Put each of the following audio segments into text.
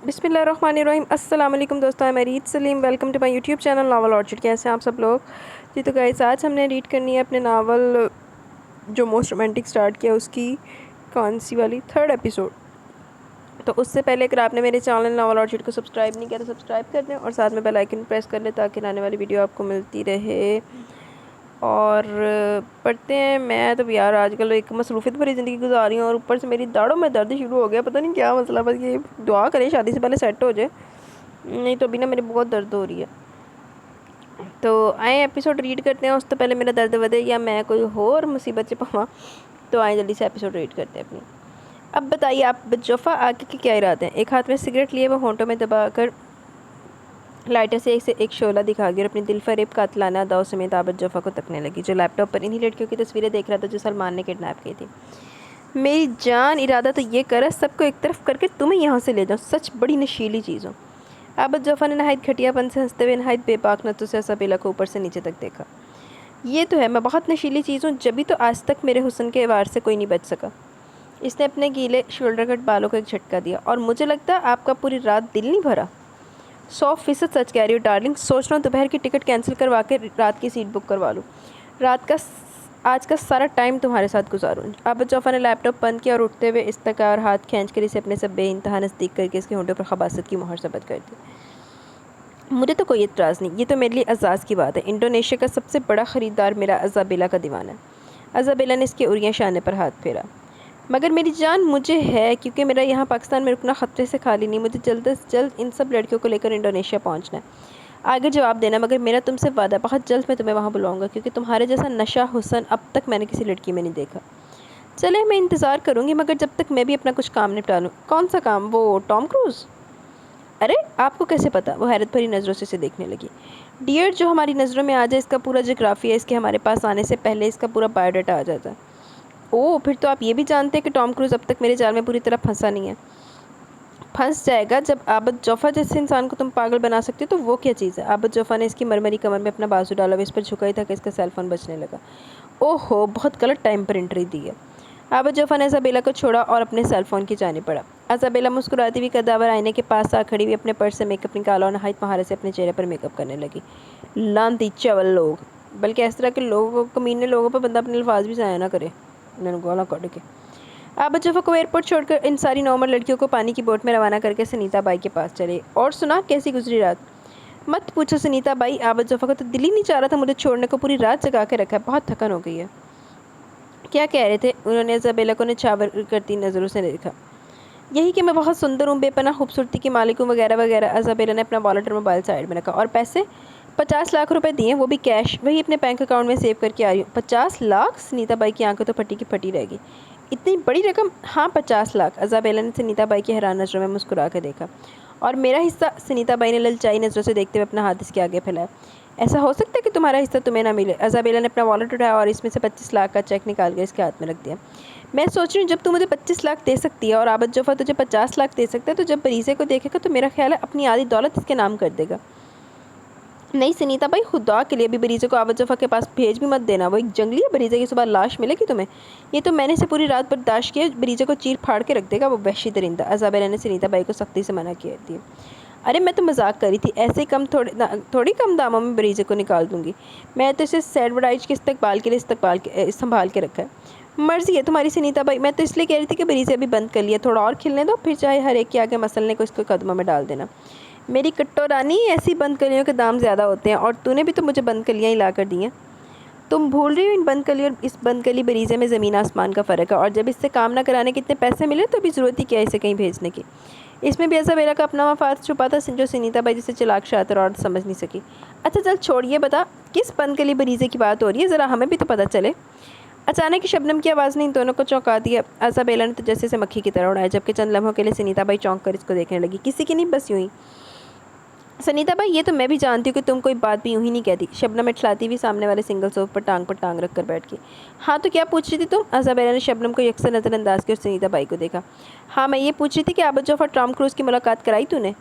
बिस्मिल्लाहिर्रहमानिर्रहीम। अस्सलाम वालेकुम दोस्तों, मैं Reet Saleem. Welcome to my YouTube channel Novel Orchid. कैसे हैं आप सब लोग? जी तो गाइस, आज हमने रीड करनी है अपने नावल जो मोस्ट रोमांटिक स्टार्ट किया उसकी कौन सी वाली थर्ड एपिसोड। तो उससे पहले अगर आपने मेरे चैनल नावल ऑर्चिड को सब्सक्राइब नहीं किया तो सब्सक्राइब कर दें और साथ में बेल आइकन प्रेस कर लें ताकि आने वाली वीडियो आपको मिलती रहे। और पढ़ते हैं। मैं तो यार आजकल एक मसरूफ़ियत भरी ज़िंदगी गुजार रही हूँ और ऊपर से मेरी दाढ़ों में दर्द शुरू हो गया। पता नहीं क्या मसला, बस ये दुआ करें शादी से पहले सेट हो जाए, नहीं तो अभी ना मेरी बहुत दर्द हो रही है। तो आए एपिसोड रीड करते हैं। उस तो पहले मेरा दर्द वधे या मैं कोई और मुसीबत से पावा, तो आए जल्दी से एपिसोड रीड करते हैं अपनी। अब बताइए आप बदजफ़ा आगे के क्या इरादे हैं? एक हाथ में सिगरेट लिए वो होंठों में दबाकर लाइटर से एक शोला दिखा गई और अपनी दिल फरेब कातलाना अदाओं समेत आबद जफ़ा को तकने लगी, जो लैपटॉप पर इन्हीं लड़कियों की तस्वीरें देख रहा था जो सलमान ने किडनैप की थी। मेरी जान, इरादा तो ये कर सबको एक तरफ करके तुम्हें यहाँ से ले जाऊँ। सच बड़ी नशीली चीज़ हो। आबद जफ़ा ने नहायत घटियापन से हंसते हुए नहायत बेबाक नतों से असबेला को ऊपर से नीचे तक देखा। ये तो है, मैं बहुत नशीली चीज़ हूँ, जभी तो आज तक मेरे हुस्न के वार से कोई नहीं बच सका। इसने अपने गीले शोल्डर कट बालों को एक झटका दिया। और मुझे लगता है आपका पूरी रात दिल नहीं भरा। 100% सच कह रही हो डार्लिंग। सोच रहा हूँ दोपहर की टिकट कैंसिल करवा के रात की सीट बुक करवा लूँ। आज का सारा टाइम तुम्हारे साथ गुजारूँ। आबद जफ़ा ने लैपटॉप बंद किया और उठते हुए इस्तका और हाथ खींचकर इसे अपने से बेइंतहा नज़दीक करके इसके होंठों पर खबासत की मोहर सबत कर दी। मुझे तो कोई एतराज़ नहीं, ये तो मेरे लिए एजाज़ की बात है। इंडोनेशिया का सबसे बड़ा ख़रीदार मेरा अज़ाबेला का दीवाना है। अज़ाबेला ने इसके उरियां शाने पर हाथ फेरा। मगर मेरी जान, मुझे है, क्योंकि मेरा यहाँ पाकिस्तान में रुकना ख़तरे से खाली नहीं। मुझे जल्द से जल्द इन सब लड़कियों को लेकर इंडोनेशिया पहुँचना है। आगे जवाब देना, मगर मेरा तुमसे वादा, बहुत जल्द मैं तुम्हें वहाँ बुलाऊंगा, क्योंकि तुम्हारे जैसा नशा हुस्न अब तक मैंने किसी लड़की में नहीं देखा। चले, मैं इंतज़ार करूँगी, मगर जब तक मैं भी अपना कुछ काम निपटा लूँ। कौन सा काम? वो टॉम क्रूज़? अरे आपको कैसे पता? वो हैरत भरी नज़रों से इसे देखने लगी। डियर, जो हमारी नज़रों में आ जाए इसका पूरा जोग्राफिया इसके हमारे पास आने से पहले इसका पूरा बायोडाटा आ जाता है। ओह, फिर तो आप ये भी जानते हैं कि टॉम क्रूज़ अब तक मेरे जाल में पूरी तरह फंसा नहीं है। फंस जाएगा जब आबद जफ़ा जैसे इंसान को तुम पागल बना सकते हो। तो वो क्या चीज़ है? आबद जफ़ा ने इसकी मरमरी कमर में अपना बाजू डाला। वो इस पर झुका ही था कि इसका सेलफोन बजने लगा। ओहो, बहुत गलत टाइम पर एंट्री दी है। आबद जफ़ा ने अज़ाबेला को छोड़ा और अपने सेलफोन की जाने पड़ा। अज़ाबेला मुस्कुराती हुई कदावर आईने के पास आ खड़ी हुई अपने पर्स से मेकअप निकाला और नहायत महारत से अपने चेहरे पर मेकअप करने लगी। लानती चवल लोग, बल्कि इस तरह के लोगों, कमीने लोगों पर बंदा अपने अल्फाज भी ज़ाया ना करे। उन्होंने गोला काट के आबद जफ़ा को एयरपोर्ट छोड़कर इन सारी नॉर्मल लड़कियों को पानी की बोट में रवाना करके सुनीता बाई के पास चले। और सुना, कैसी गुजरी रात? मत पूछो सुनीता बाई, आबद जफ़ा को तो दिल ही नहीं चाह रहा था मुझे छोड़ने को। पूरी रात जगा के रखा है, बहुत थकन हो गई है। क्या कह रहे थे? उन्होंने अज़ाबेला को निछावर करती नज़रों से देखा। यही कि मैं बहुत सुंदर हूँ, बेपनाह खूबसूरती की मालिक हूँ, वगैरह वगैरह। अज़ाबेला ने अपना वॉलेट और मोबाइल साइड में रखा। और पैसे? 50 लाख रुपए दिए, वो भी कैश, वही अपने बैंक अकाउंट में सेव करके आ रही हूँ। 50 लाख? सुनीता बाई की आंखें तो फटी की फटी रहेगी। इतनी बड़ी रकम? हाँ, 50 लाख। अज़ाबेला ने सुनीता बाई की हैरान नज़रों में मुस्कुरा कर देखा। और मेरा हिस्सा? सुनीता बाई ने ललचाई नज़रों से देखते हुए अपना हाथ इसके आगे फैलाया। ऐसा हो सकता है कि तुम्हारा हिस्सा तुम्हें ना मिले? अज़ाबेला ने अपना वॉलेट उठाया और इसमें से 25 लाख का चेक निकाल कर इसके हाथ में रख दिया। मैं सोच रही हूँ, जब तू मुझे 25 लाख दे सकती है और आबद जफ़ा तुझे 50 लाख दे सकता है, तो जब बरीज़े को देखेगा तो मेरा ख्याल है अपनी आधी दौलत इसके नाम कर देगा। नहीं सुनीता भाई, खुदा के लिए अभी बरीज़े को आबद जफ़ा के पास भेज भी मत देना। वो एक जंगली है, बरीज़े की सुबह लाश मिलेगी तुम्हें। ये तो मैंने से पूरी रात बर्दाश्त किया, बरीज़े को चीर फाड़ के रख देगा वो वहशी दरिंदा। अज़ाबेला ने सुनीता भाई को सख्ती से मना किया थी। अरे मैं तो मजाक करी थी, ऐसे कम थोड़ी कम दामों में बरीज़े को निकाल दूंगी। मैं तो इसे सैडवराइज के इस्तकबाल के लिए संभाल के रखा है। मर्जी है तुम्हारी सुनीता भाई, मैं तो इसलिए कह रही थी कि बरीज़े अभी बंद कर लिया, थोड़ा और खिलने दो, फिर चाहे हर एक के आगे मसलने को इसको कदमों में डाल देना। मेरी कट्टो रानी, ऐसी बंद कलियों के दाम ज़्यादा होते हैं, और तूने भी तो मुझे बंद कलियाँ ही ला कर दी हैं। तुम भूल रही हो, इन बंद कली और इस बंद कली बरीज़े में ज़मीन आसमान का फ़र्क है। और जब इससे काम ना कराने के इतने पैसे मिले तो भी ज़रूरत ही क्या इसे कहीं भेजने की? इसमें भी अज़ाबेला का अपना मफाद छुपा था जो सुनीता बाई जिसे चालाक शातिर और समझ नहीं सकी। अच्छा चल छोड़िए, बता किस बंद कली बरीज़े की बात हो रही है, ज़रा हमें भी तो पता चले। अचानक शबनम की आवाज़ ने इन दोनों को चौंका दिया। अज़ाबेला ने तो जैसे से मक्खी की तरह उड़ाया, जबकि चंद लम्हों के लिए सुनीता बाई चौंक कर इसको देखने लगी। किसी की नहीं, बस यूँ ही। सुनीता भाई, ये तो मैं भी जानती हूँ कि तुम कोई बात भी यूँ ही नहीं कहती। शबनम इठलाती हुई सामने वाले सिंगल सोफे पर टांग रख कर बैठ गई। हाँ तो क्या पूछ रही थी तुम? अज़ाबेला ने शबनम को यकसर नज़रअंदाज किया और सुनीता भाई को देखा। हाँ, मैं ये पूछ रही थी कि आबद जफ़ा टॉम क्रूज़ की मुलाकात कराई तूने?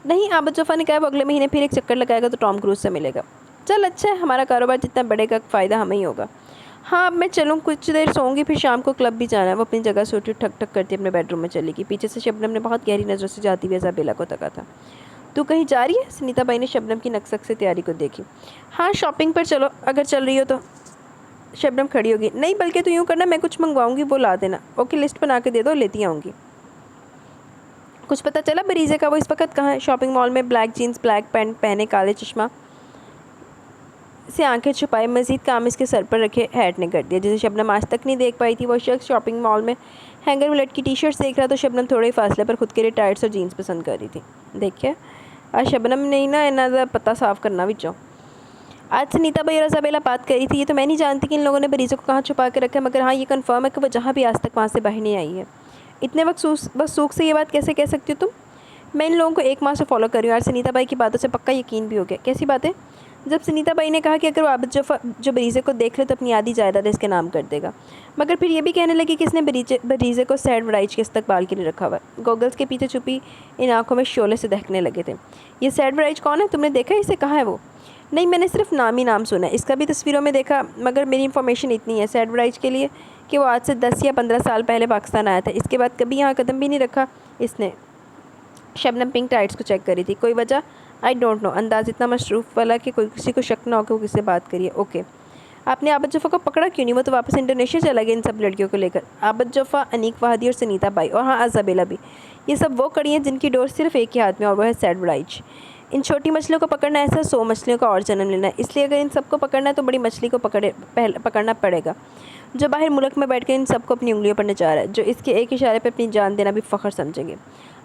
नहीं, आबद जफ़ा ने कहा वो अगले महीने फिर एक चक्कर लगाएगा तो टॉम क्रूज़ से मिलेगा। चल अच्छा है, हमारा कारोबार जितना बढ़ेगा फ़ायदा हमें ही होगा। हाँ अब मैं चलूँ, कुछ देर सोऊंगी, फिर शाम को क्लब भी जाना है। वो अपनी जगह से उठी, ठक ठक करती अपने बेडरूम में चली गई। पीछे से शबनम ने बहुत गहरी नज़रों से जाती हुई इज़ाबेला को तका था। तू कहीं जा रही है? सुनीता बाई ने शबनम की नकसक से तैयारी को देखी। हाँ शॉपिंग पर चलो, अगर चल रही हो तो। शबनम खड़ी होगी। नहीं बल्कि तू यूँ करना, मैं कुछ मंगवाऊंगी वो ला देना। ओके लिस्ट बना के दे दो, लेती आऊँगी। कुछ पता चला बरीज़े का? वो इस वक्त कहाँ है? शॉपिंग मॉल में। ब्लैक जीन्स, ब्लैक पैंट पहने, काले चश्मा से आंखें छुपाए, मजीद काम इसके सर पर रखे हैट ने कर दिया, जिसे शबनम आज तक नहीं देख पाई थी। वो शख्स शॉपिंग मॉल में हैंगर में लटकी टी शर्ट्स देख रहा तो शबनम थोड़े ही फासले पर खुद के लिए टाइट्स और जीन्स पसंद कर रही थी। देखिए आज शबनम नहीं ना इन्ना पता साफ करना विचों। आज सुनीता बाई और इज़ाबेला बात करी थी। ये तो मैं नहीं जानती कि इन लोगों ने बरीज़े को कहाँ छुपा के रखा है, मगर हाँ ये कन्फर्म है कि वो जहाँ भी आज तक वहाँ से बाहर नहीं आई है। इतने वक्त बस सूख से ये बात कैसे कह सकती हो तुम? मैं इन लोगों को 1 माह से फॉलो कर रही हूँ। यार सुनीता बाई की बातों से पक्का यकीन भी हो गया। कैसी बातें? जब सुनीता बाई ने कहा कि अगर वो आबिद जो बरीज़े को देख ले तो अपनी आधी जायदाद इसके नाम कर देगा, मगर फिर ये भी कहने लगी कि इसने बरीज़े को सैड वराइज के इस्तकबाल के लिए रखा हुआ है। गॉगल्स के पीछे छुपी इन आंखों में शोले से दहकने लगे थे। ये सैड वराइज कौन है? तुमने देखा है इसे? कहाँ है वो? नहीं मैंने सिर्फ नाम ही नाम सुना है, इसका भी तस्वीरों में देखा, मगर मेरी इन्फॉर्मेशन इतनी है सैड वराइज के लिए कि वो आज से 10 या 15 साल पहले पाकिस्तान आया था। इसके बाद कभी यहाँ कदम भी नहीं रखा इसने। शबनम पिंक टाइट्स को चेक करी थी। कोई वजह? I don't know. अंदाज इतना मशरूफ़ वाला कि कोई किसी को शक ना हो कि वो किससे बात करिए। ओके आपने आबिद जोफ़ा को पकड़ा क्यों नहीं? वो तो वापस इंडोनेशिया चला गया इन सब लड़कियों को लेकर। आबिद जोफ़ा, अनीक वहादी और सुनीता बाई और हाँ इज़ाबेला भी, ये सब वो कड़ी हैं जिनकी डोर सिर्फ एक ही हाथ में और वो है सैड वराइज। इन छोटी मछलियों को पकड़ना ऐसा 100 मछलियों का और जन्म लेना है। इसलिए अगर इन सबको पकड़ना है तो बड़ी मछली को पकड़ना पड़ेगा, जो बाहर मुल्क में बैठ कर इन सबको अपनी उंगलियों पर नचा रहा है, जो इसके एक इशारे पर अपनी जान देना भी फ़ख्र समझेंगे।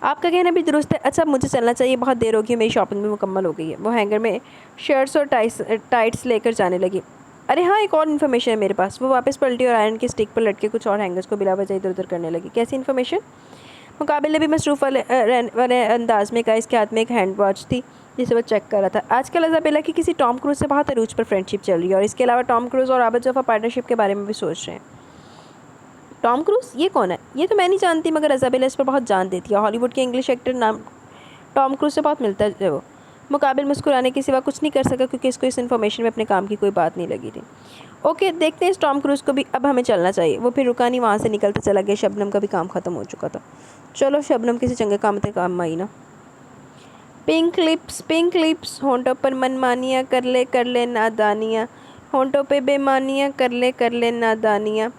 आपका कहना भी दुरुस्त है। अच्छा मुझे चलना चाहिए, बहुत देर होगी, मेरी शॉपिंग भी मुकम्मल हो गई है। वो हैंगर में शर्ट्स और टाइट्स लेकर जाने लगी। अरे हाँ एक और इन्फॉर्मेशन है मेरे पास। वो वापस पलटी और आयरन की स्टिक पर लटके कुछ और हैंगर्स को बिला वजह इधर उधर करने लगी। कैसी इन्फॉर्मेशन? मुकाबिल ने भी मसरूफ़ वाले अंदाज में कहा। इसके हाथ में एक हैंड वॉच थी जिसे वो चेक कर रहा था। आजकल इज़ाबेला की किसी टॉम क्रूज़ से बहुत अरूज पर फ्रेंडशिप चल रही है और इसके अलावा टॉम क्रूज़ और आबिद जोफ़ा पार्टनरशिप के बारे में भी सोच रहे हैं। Tom Cruise? ये कौन है? ये तो मैं नहीं जानती, मगर इज़ाबेला इस पर बहुत जान देती है। हॉलीवुड के इंग्लिश एक्टर नाम टॉम क्रूज़ से बहुत मिलता है वो। मुकाबिल मुस्कुराने के सिवा कुछ नहीं कर सका क्योंकि इसको इस इन्फॉर्मेशन में अपने काम की कोई बात नहीं लगी थी। ओके देखते हैं इस टॉम क्रूज़ को भी, अब हमें चलना चाहिए। वो फिर रुका नहीं, वहाँ से निकलता चला गया। शबनम का भी काम ख़त्म हो चुका था। चलो शबनम किसी चंगे काम आई ना। पिंक लिप्स, होंठों पर मनमानियाँ कर ले नादानियाँ, होंठों पे बेमानियाँ कर ले नादानियाँ।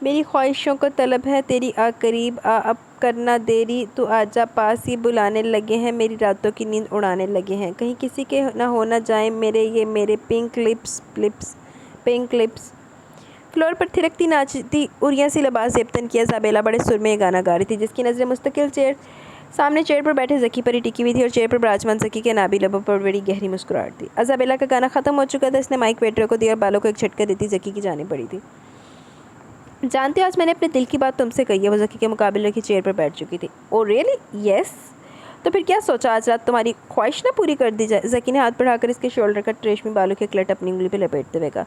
मेरी ख्वाहिशों को तलब है तेरी आ करीब आ, अब करना देरी, तू आजा पास, ही बुलाने लगे हैं मेरी रातों की नींद उड़ाने लगे हैं। कहीं किसी के ना हो ना जाए मेरे pink lips pink lips. Floor पर थिरकती नाचती उरिया सी लिबास जेबतन किया इज़ाबेला बड़े सुर में गाना गा रही थी, जिसकी नज़रें मुस्तकिल सामने चेयर पर बैठे ज़की पर ही टिकी हुई थी और चेयर पर विराजमान ज़की के नाबी लबों पर बड़ी गहरी मुस्कुराहट थी। इज़ाबेला का गाना ख़त्म हो चुका था। इसने माइक वेटर को दिया और बालों को एक झटका देती ज़की की जाने पड़ी थी। जानते हो आज मैंने अपने दिल की बात तुमसे कही है। वो ज़की के मुकाबले रखी चेयर पर बैठ चुकी थी। Oh really? यस। तो फिर क्या सोचा आज रात तुम्हारी ख्वाहिश ना पूरी कर दी जाए? ज़की ने हाथ बढ़ाकर इसके शोल्डर का रेशमी बालों के क्लट अपनी उंगली पर लपेटते हुए कहा।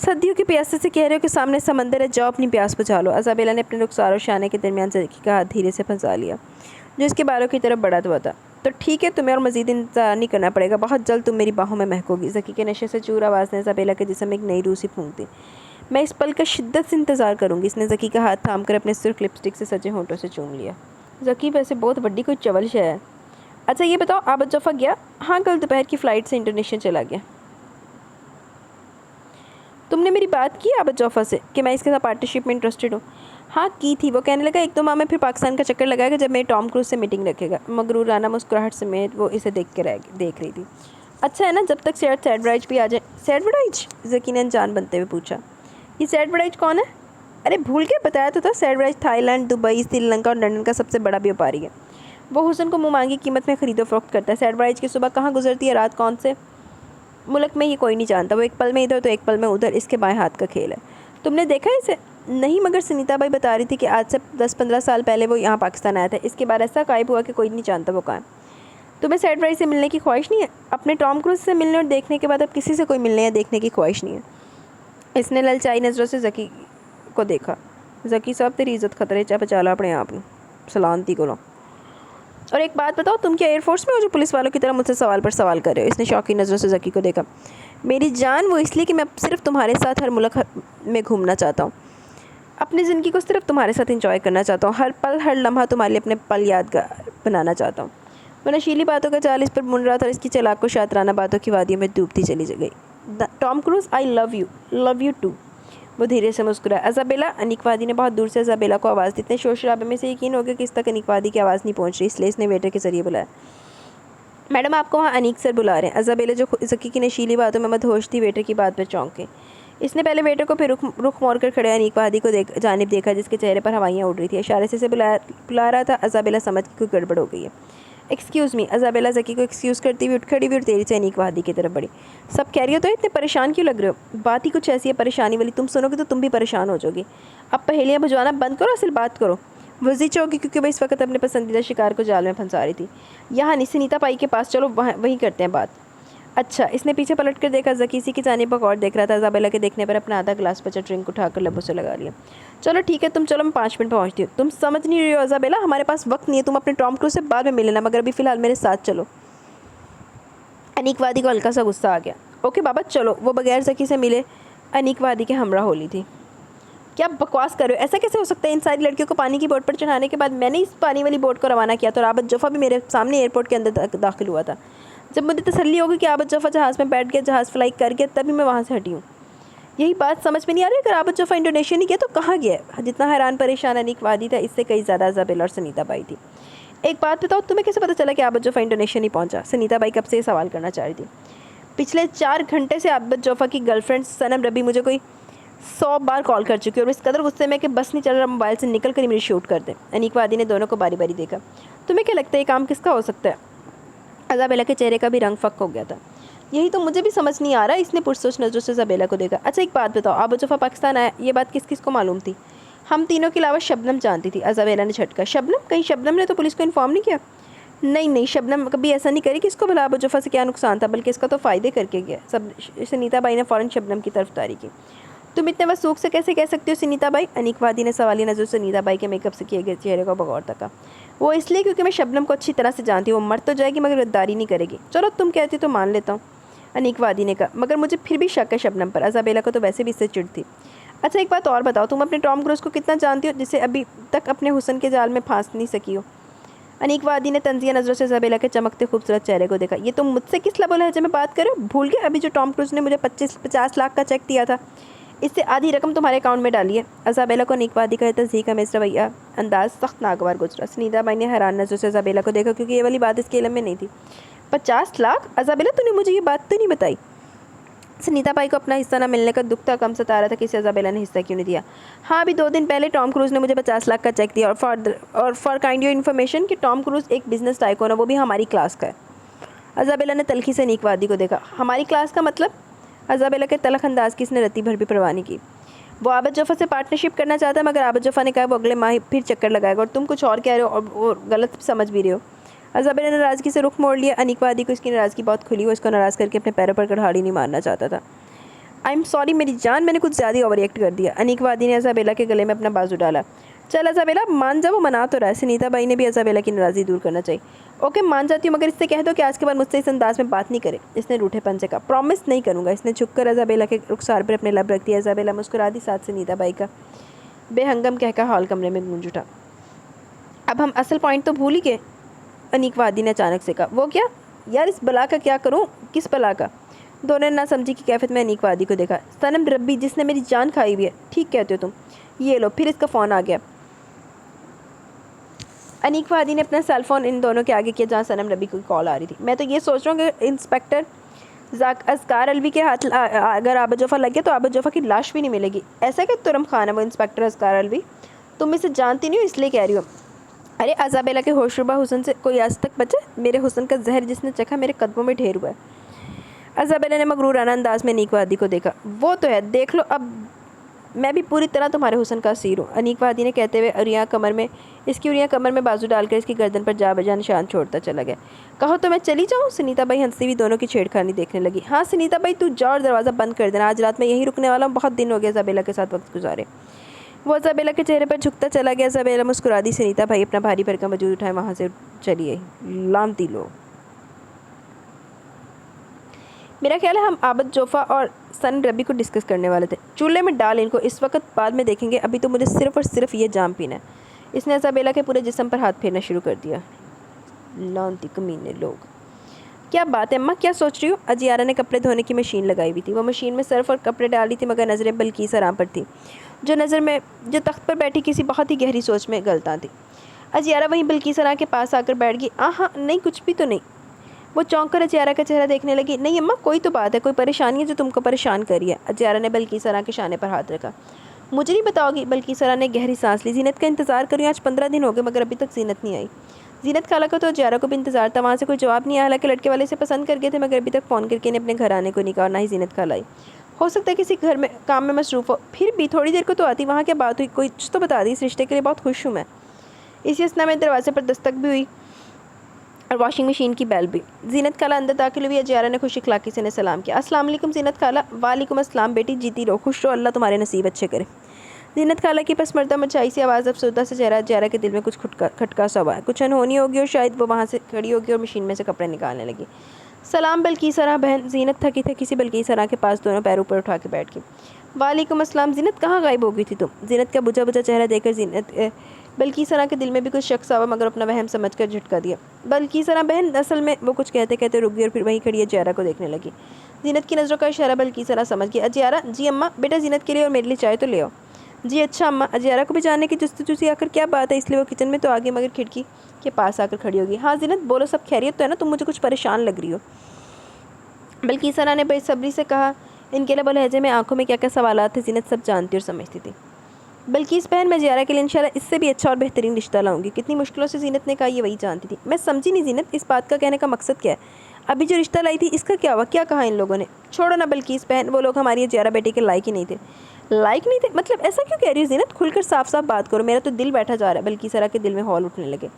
सदियों की प्यासे से कह रहे हो कि सामने समंदर है, जाओ अपनी प्यास बुझा लो। इज़ाबेला ने अपने रुखसार और शाने के दरमियान ज़की का हाथ धीरे से फंसा लिया जो इसके बालों की तरफ बढ़ा हुआ था। तो ठीक है, तुम्हें और मज़ीद इंतज़ार नहीं करना पड़ेगा, बहुत जल्द तुम मेरी बाहों में महकोगी। ज़की के नशे से चूर आवाज़ ने इज़ाबेला के जिस्म में एक नई रूसी फूंक दी। मैं इस पल का शिद्दत से इंतज़ार करूँगी। इसने ज़की का हाथ थाम कर अपने सुर्ख लिपस्टिक से सजे होंठों से चूम लिया। ज़की वैसे बहुत बड़ी कोई चवल है। अच्छा ये बताओ आबिद जोफ़ा गया? हाँ कल दोपहर की फ़्लाइट से इंडोनेशिया चला गया। तुमने मेरी बात की आबिद जोफ़ा से कि मैं इसके साथ पार्टनरशिप में इंटरेस्टेड हूँ? हाँ की थी। वो कहने लगा 1-2 माह में फिर पाकिस्तान का चक्कर लगाएगा जब मेरे टॉम क्रूज़ से मीटिंग रखेगा। मगरूराना मुस्कुराहट समेत वो इसे देख रही थी। अच्छा है ना, जब तक सैड वराइज भी आ जाए। सैड वराइज? ज़की ने अनजान बनते हुए पूछा। ये सैड वराइज कौन है? अरे भूल के बताया तो था। सैड वराइज थाईलैंड, दुबई, श्रीलंका और लंदन का सबसे बड़ा व्यापारी है। वो हुसन को मुँह मांगी कीमत में खरीदो फरोख्त करता है। सैड वराइज की सुबह कहाँ गुजरती है, रात कौन से मुल्क में, ये कोई नहीं जानता। वो एक पल में इधर तो एक पल में उधर, इसके बाएं हाथ का खेल है। तुमने देखा है इसे? नहीं, मगर सुनीता बाई बता रही थी कि आज से 10-15 साल पहले वो यहाँ पाकिस्तान आया था। इसके बाद ऐसा गायब हुआ कि कोई नहीं जानता वो कहाँ है। तुम्हें सैड वराइज से मिलने की ख्वाहिश नहीं है? अपने टॉम क्रूज़ से मिलने और देखने के बाद अब किसी से कोई मिलने या देखने की ख्वाहिश नहीं है। इसने ललचाई नज़रों से ज़की को देखा। ज़की साहब तेरी इज़्ज़त खतरे चा बचा लो अपने आप में, सलामती को लो। और एक बात बताओ, तुम क्या एयरफोर्स में हो जो पुलिस वालों की तरह मुझसे सवाल पर सवाल कर रहे हो? इसने शौकी नज़रों से ज़की को देखा। मेरी जान वो इसलिए कि मैं सिर्फ तुम्हारे साथ हर मुल्क में घूमना चाहता हूँ, अपनी ज़िंदगी को सिर्फ तुम्हारे साथ एंजॉय करना चाहता हूँ, हर पल हर लम्हा तुम्हारे लिए अपने पल यादगार बनाना चाहता हूँ। वो नशीली बातों का जाल इस पर बुन रहा था और इसकी चालाक को शातराना बातों की वादियों में डूबती चली गई। Tom Cruise, I love you too. वो धीरे से मुस्कुराया। अजाबेला, अनीकवादी ने बहुत दूर से अजाबेला को आवाज़ दी। इतने शोर शराबे में से यकीन हो गया कि इस तक अनीकवादी की आवाज़ नहीं पहुंच रही, इसलिए इसने वेटर के जरिए बुलाया। मैडम, आपको वहाँ अनीक सर बुला रहे हैं। अजाबेला जो ज़की की नशीली बातों में मदहोश थी, वेटर की बात पर चौंक गई। इसने पहले वेटर को फिर रुख मोड़ कर खड़े अनीकवादी को जानिब देखा, जिसके चेहरे पर हवाइयाँ उड़ रही थी। इशारे से बुला रहा था। अजाबेला समझ की कोई गड़बड़ हो गई है। Excuse me. अजाबेला ज़की को एक्सक्यूज़ करती हुई उठ खड़ी हुई और तेज़ी से अनीकवादी की तरफ बढ़ी। सब खैरियत तो है? इतने परेशान क्यों लग रहे हो? बात ही कुछ ऐसी है परेशानी वाली, तुम सुनोगे तो तुम भी परेशान हो जाओगी। अब पहेलियाँ बुझवाना बंद करो, असल बात करो। वजी चौकी, क्योंकि वह इस वक्त अपने पसंदीदा शिकार को जाल में फंसा रही थी। यहाँ नहीं, सुनीता पाई के पास चलो, वहीं करते हैं बात। अच्छा। इसने पीछे पलट कर देखा। ज़की इसी की जानिब पर और देख रहा था। अजाबेला के देखने पर अपना आधा गिलास बचा ड्रिंक उठाकर लबों से लगा लिया। चलो ठीक है, तुम चलो, मैं 5 मिनट पहुँचती हूँ। तुम समझ नहीं रही हो अजाबेला, हमारे पास वक्त नहीं है। तुम अपने टॉम क्रूज से बाद में मिल लेना, मगर अभी फ़िलहाल मेरे साथ चलो। अनीकवादी को हल्का सा गुस्सा आ गया। ओके बाबा चलो। वो बगैर ज़की से मिले अनीकवादी के हमरा होली थी। क्या बकवास कर रहे हो? ऐसा कैसे हो सकता है? इन सारी लड़कियों को पानी की बोट पर चढ़ाने के बाद मैंने इस पानी वाली बोट को रवाना किया, तो राबत जफ़ा भी मेरे सामने एयरपोर्ट के अंदर दाखिल हुआ था। जब मुझे तसल्ली होगी कि आबद जफ़ा जहाज़ में बैठ गया, जहाज़ फ्लाई कर गया, तभी मैं वहाँ से हटी हूँ। यही बात समझ में नहीं आ रही। अगर आबद जफ़ा इंडोनेशिया नहीं गया तो कहाँ गया है? जितना हैरान परेशान अनीकवादी था, इससे कई ज़्यादा अजाबेला और सुनीता बाई थी। एक बात बताओ, तुम्हें कैसे पता चला कि आबद जफ़ा इंडोनेशिया नहीं पहुँचा? सुनीता बाई कब से ये सवाल करना चाह रही थी। पिछले 4 घंटे से आबद जफ़ा की गर्लफ्रेंड सनम रबी मुझे कोई 100 बार कॉल कर चुकी है और इस कदर गुस्से में कि बस नहीं चल रहा, मोबाइल से निकल कर ही मेरी शूट कर दे। अनीकवादी ने दोनों को बारी बारी देखा। तुम्हें क्या लगता है ये काम किसका हो सकता है? अजाबेला के चेहरे का भी रंग फक हो गया था। यही तो मुझे भी समझ नहीं आ रहा। इसने पुरसोच नज़रों से अजाबेला को देखा। अच्छा एक बात बताओ, आबद जफ़ा पाकिस्तान आया, ये बात किस किस को मालूम थी? हम तीनों के अलावा शबनम जानती थी। अजाबेला ने झटका। शबनम? कहीं शबनम ने तो पुलिस को इन्फॉर्म नहीं किया? नहीं, शबनम कभी ऐसा नहीं करी कि इसको भला आबद जफ़ा से क्या नुकसान था, बल्कि इसका तो फ़ायदे करके गया। सब सुनीता बाई ने फ़ौरन शबनम की तरफदारी की। तुम इतने वसूख से कैसे कह सकती हो सुनीता बाई? अनीकवादी ने सवाली नज़र सुनीता बाई के मेकअप से किए गए चेहरे को बगौर तका। वो इसलिए क्योंकि मैं शबनम को अच्छी तरह से जानती हूँ। वो मर तो जाएगी मगर गद्दारी नहीं करेगी। चलो तुम कहती तो मान लेता हूँ, अनीकवादी ने कहा, मगर मुझे फिर भी शक है शबनम पर। अजाबेला को तो वैसे भी इससे चिढ़ थी। अच्छा एक बात और बताओ, तुम अपने टॉम क्रूज को कितना जानती हो, जिसे अभी तक अपने हुस्न के जाल में फांस नहीं सकी हो? अनीकवादी ने तंजिया नज़रों से अजाबेला के चमकते खूबसूरत चेहरे को देखा। ये तुम मुझसे किस लबो लहजे में बात करो? भूल गए अभी जो टॉम क्रूज ने मुझे 50 लाख का चेक दिया था, इससे आधी रकम तुम्हारे अकाउंट में डाली है। अजाबेला को अनीकवादी का तस्दीक का मिस रवैया अंदाज सख्त नागवार गुजरा। सुनीता बाई ने हैरान नज़रों से अजाबेला को देखा, क्योंकि ये वाली बात इसके इल्म में नहीं थी। 50 लाख? अजाबेला तूने मुझे ये बात तो नहीं बताई। सुनीता बाई को अपना हिस्सा न मिलने का दुख था, कम सता रहा था कि इसे अजाबेला ने हिस्सा क्यों नहीं दिया। हाँ, अभी 2 दिन पहले टॉम क्रूज़ ने मुझे 50 लाख का चेक दिया, और फॉर काइंड योर इन्फॉर्मेशन कि टॉम क्रूज़ एक बिजनेस टाइकून है, वो भी हमारी क्लास का है। अजाबेला ने तलखी से अनीकवादी को देखा। हमारी क्लास का मतलब? अजाबेला के तलख अंदाज की इसने रत्ती भर भी परवाह नहीं की। वो आबद जफ़ा से पार्टनरशिप करना चाहता है, मगर आबद जफ़ा ने कहा वो अगले माह फिर चक्कर लगाएगा, और तुम कुछ और कह रहे हो और गलत समझ भी रहे हो। अजाबेला ने नाराज़गी से रुख मोड़ लिया। अनीकवादी को इसकी नाराज़गी बहुत खुली, वो इसको नाराज़ करके अपने पैरों पर कड़ाड़ी नहीं मारना चाहता था। आई एम सॉरी मेरी जान, मैंने कुछ ज़्यादा ओवर रिएक्ट कर दिया। अनीकवादी ने अजाबेला के गले में अपना बाजू डाला। चल अजाबेला मान जा, वो मना तो रहा है। सुनीता बाई ने भी अजाबेला की नाराज़गी दूर करना चाहिए। ओके मान जाती हूँ, मगर इससे कह दो कि आज के बाद मुझसे इस अंदाज में बात नहीं करे। इसने रूठेपन से कहा। प्रॉमिस नहीं करूँगा। इसने झुककर अजाबेला के रुखसार पर अपने लब रख दिया। अजाबेला मुस्कुरा दी। साथ सुनीता बाई का बेहंगम कहकर हॉल कमरे में गूंज उठा। अब हम असल पॉइंट तो भूल ही गए, अनीकवादी ने अचानक से कहा। वो क्या? यार इस बला का क्या करूँ? किस बला का? दोनों ने ना समझी की कैफियत में अनीकवादी को देखा। सनम रब्बी, जिसने मेरी जान खाई हुई है। ठीक कहते हो तुम। ये लो, फिर इसका फ़ोन आ गया। अनीकवादी ने अपना सेल फ़ोन इन दोनों के आगे किया, जहाँ सनम रब्बी की कॉल आ रही थी। मैं तो ये सोच रहा हूँ कि इंस्पेक्टर असकार अलवी के हाथ अगर आबद जफ़ा लग गया तो आबद जफ़ा की लाश भी नहीं मिलेगी। ऐसा क्या तुरम खान है वो इंस्पेक्टर असकार अलवी? तुम इसे जानती नहीं हो इसलिए कह रही हो। अरे अजाबेला के होशरुबा हुस्न से कोई आज तक बचा? मेरे हुस्न का जहर जिसने चखा मेरे कदमों में ढेर हुआ है। अजाबेला ने मगरूराना अंदाज में अनीकवादी को देखा। वो तो है, देख लो, अब मैं भी पूरी तरह तुम्हारे हुस्न का असीर हूँ। अनीकवादी ने कहते हुए उरियाँ कमर में बाजू डालकर इसकी गर्दन पर जा बजा निशान छोड़ता चला गया। कहो तो मैं चली जाऊँ? सुनीता बाई हंसती हुई दोनों की छेड़खानी देखने लगी। हाँ सुनीता बाई, तू जा और दरवाज़ा बंद कर देना। आज रात मैं यहीं रुकने वाला हूँ। बहुत दिन हो गया अजाबेला के साथ वक्त गुजारे। वो अजाबेला के चेहरे पर झुकता चला गया। अजाबेला मुस्कुरा दी। सुनीता बाई अपना भारी भरकम वजूद उठाए वहाँ से चली आई। लानती लोग। मेरा ख्याल है हम आबद जोफ़ा और सन रबी को डिस्कस करने वाले थे। चूल्हे में डाल इनको, इस वक्त बाद में देखेंगे, अभी तो मुझे सिर्फ़ और सिर्फ ये जाम पीना है। इसने इसाबेला के पूरे जिस्म पर हाथ फेरना शुरू कर दिया। लानती कमीने लोग, क्या बात है अम्मा, क्या सोच रही हो? अजियारा ने कपड़े धोने की मशीन लगाई हुई थी। वो मशीन में सर्फ और कपड़े डाल रही थी, मगर नज़रें बल्कीस आराम पर थी, जो तख्त पर बैठी किसी बहुत ही गहरी सोच में गलता थी। अजियारा वहीं बल्कीस आरा के पास आकर बैठ गई। हाँ नहीं, कुछ भी तो नहीं। वो चौंक कर अजियारा का चेहरा देखने लगी। नहीं अम्मा, कोई तो बात है, कोई परेशानी है जो तुमको परेशान कर रही है। अजियारा ने बल्कीस आरा के शाने पर हाथ रखा। मुझे नहीं बताओगी? बल्कीस आरा ने गहरी सांस ली। जीनत का इंतज़ार करूँ, आज 15 दिन हो गए मगर अभी तक जीनत नहीं आई। जीनत खाला को तो अजियारा को भी इंतज़ार था, वहाँ से कोई जवाब नहीं आया। हालांकि लड़के वाले से पसंद कर गए थे, मगर अभी तक फ़ोन करके इन्हें अपने घर आने को नहीं कहा और ना ही जीनत खाला आई। हो सकता है किसी घर में काम में मसरूफ़ हो, फिर भी थोड़ी देर को तो आती। वहाँ क्या बात हुई, कोई तो बता दी। इस रिश्ते के लिए बहुत खुश हूँ मैं। इसी असना में दरवाजे पर दस्तक भी हुई और वॉशिंग मशीन की बेल भी। जीनत खाला अंदर दाखिल हुई। अजियारा ने खुश इखलाकी से सलाम किया। अस्सलाम वालेकुम जीनत खाला। वालेकुम अस्सलाम बेटी, जीती रहो, खुश रहो, अल्लाह तुम्हारे नसीब अच्छे करे। जीनत खाला की पसमर्दा मचाई सी आवाज़ अफसरदा से चेहरा। अजियारा के दिल में कुछ खटका सा हुआ है। कुछ अनहोनी होगी और शायद वो वहाँ से खड़ी होगी और मशीन में से कपड़े निकालने लगी। सलाम बल्कीस आरा बहन। जीनत थकी थकी सी बल्कीस आरा के पास दोनों पैर ऊपर उठा के बैठ गई। वालेकुम अस्सलाम। जीनत, कहाँ गायब हो गई थी तुम? जीनत का बुझा बुझा चेहरा देखकर बल्कीस आरा के दिल में भी कुछ शक सा हुआ, मगर अपना वहम समझकर झटका दिया। बल्कीस आरा बहन, असल में वो कुछ कहते कहते रुक गई और फिर वहीं खड़ी अजियारा को देखने लगी। जीनत की नज़रों का इशारा बल्कीस आरा समझ गई। अजियारा, जी अम्मा। बेटा जीनत के लिए और मेरे लिए चाय तो ले आओ। जी अच्छा अम्मा। अजियारा को भी जानने की जस्तजू सी आकर क्या बात है, इसलिए वो किचन में तो आ गई, मगर खिड़की के पास आकर खड़ी होगी। हाँ जीनत बोलो, सब खैरियत तो है ना? तुम मुझे कुछ परेशान लग रही हो। बल्कीस आरा ने बेसब्री से कहा। इनके लब लहजे में आंखों में क्या क्या सवालात थे, जीनत सब जानती और समझती थी। बल्कीस बहन, मैं अजियारा के लिए इंशाल्लाह इससे भी अच्छा और बेहतरीन रिश्ता लाऊंगी। कितनी मुश्किलों से जीनत ने कहा, ये वही जानती थी। मैं समझी नहीं जीनत, इस बात का कहने का मकसद क्या है? अभी जो रिश्ता लाई थी इसका क्या हुआ? क्या कहा इन लोगों ने? छोड़ो ना बल्कीस बहन, वो लोग हमारी अजियारा बेटी के लायक ही नहीं थे। लायक नहीं थे मतलब? ऐसा क्यों कह रही हो जीनत? खुलकर साफ साफ बात करो, मेरा तो दिल बैठा जा रहा है। बल्कीस आरा के दिल में हौल उठने लगे।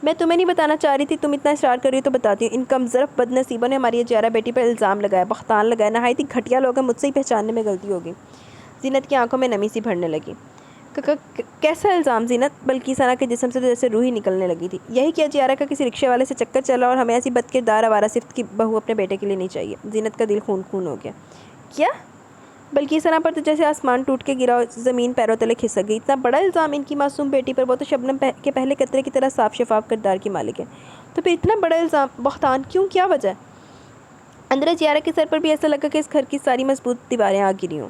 मैं तुम्हें नहीं बताना चाह रही थी, तुम इतना इशरार कर रही हो तो बताती हूँ। इन कमज़रफ़ बदनसीबों ने हमारी अजियारा बेटी पर इल्ज़ाम लगाया, बख्तान लगाया। नहायत ही घटिया लोग हैं, मुझसे ही पहचानने में गलती होगी। जीनत की आंखों में नमी सी भरने लगी। कैसा इल्ज़ाम जीनत? बल्कीस आरा के जिस्म से तो जैसे रूह ही निकलने लगी थी। यही कि अजियारा का किसी रिक्शे वाले से चक्कर चला और हमें ऐसी बदकिरदार आवारा सिफ्त की बहू अपने बेटे के लिए नहीं चाहिए। जीनत का दिल खून खून हो गया। क्या? बल्कीस आरा पर तो जैसे आसमान टूट के गिरा, ज़मीन पैरों तले खिसक गई। इतना बड़ा इल्ज़ाम इनकी मासूम बेटी पर? वो तो शबनम के पहले कतरे की तरह साफ शफाफ किरदार की मालिक है, तो फिर इतना बड़ा इल्ज़ाम, बख्तान क्यों? क्या वजह? अंदर अजियारा के सर पर भी ऐसा लगा कि इस घर की सारी मजबूत दीवारें आ गिरी हों।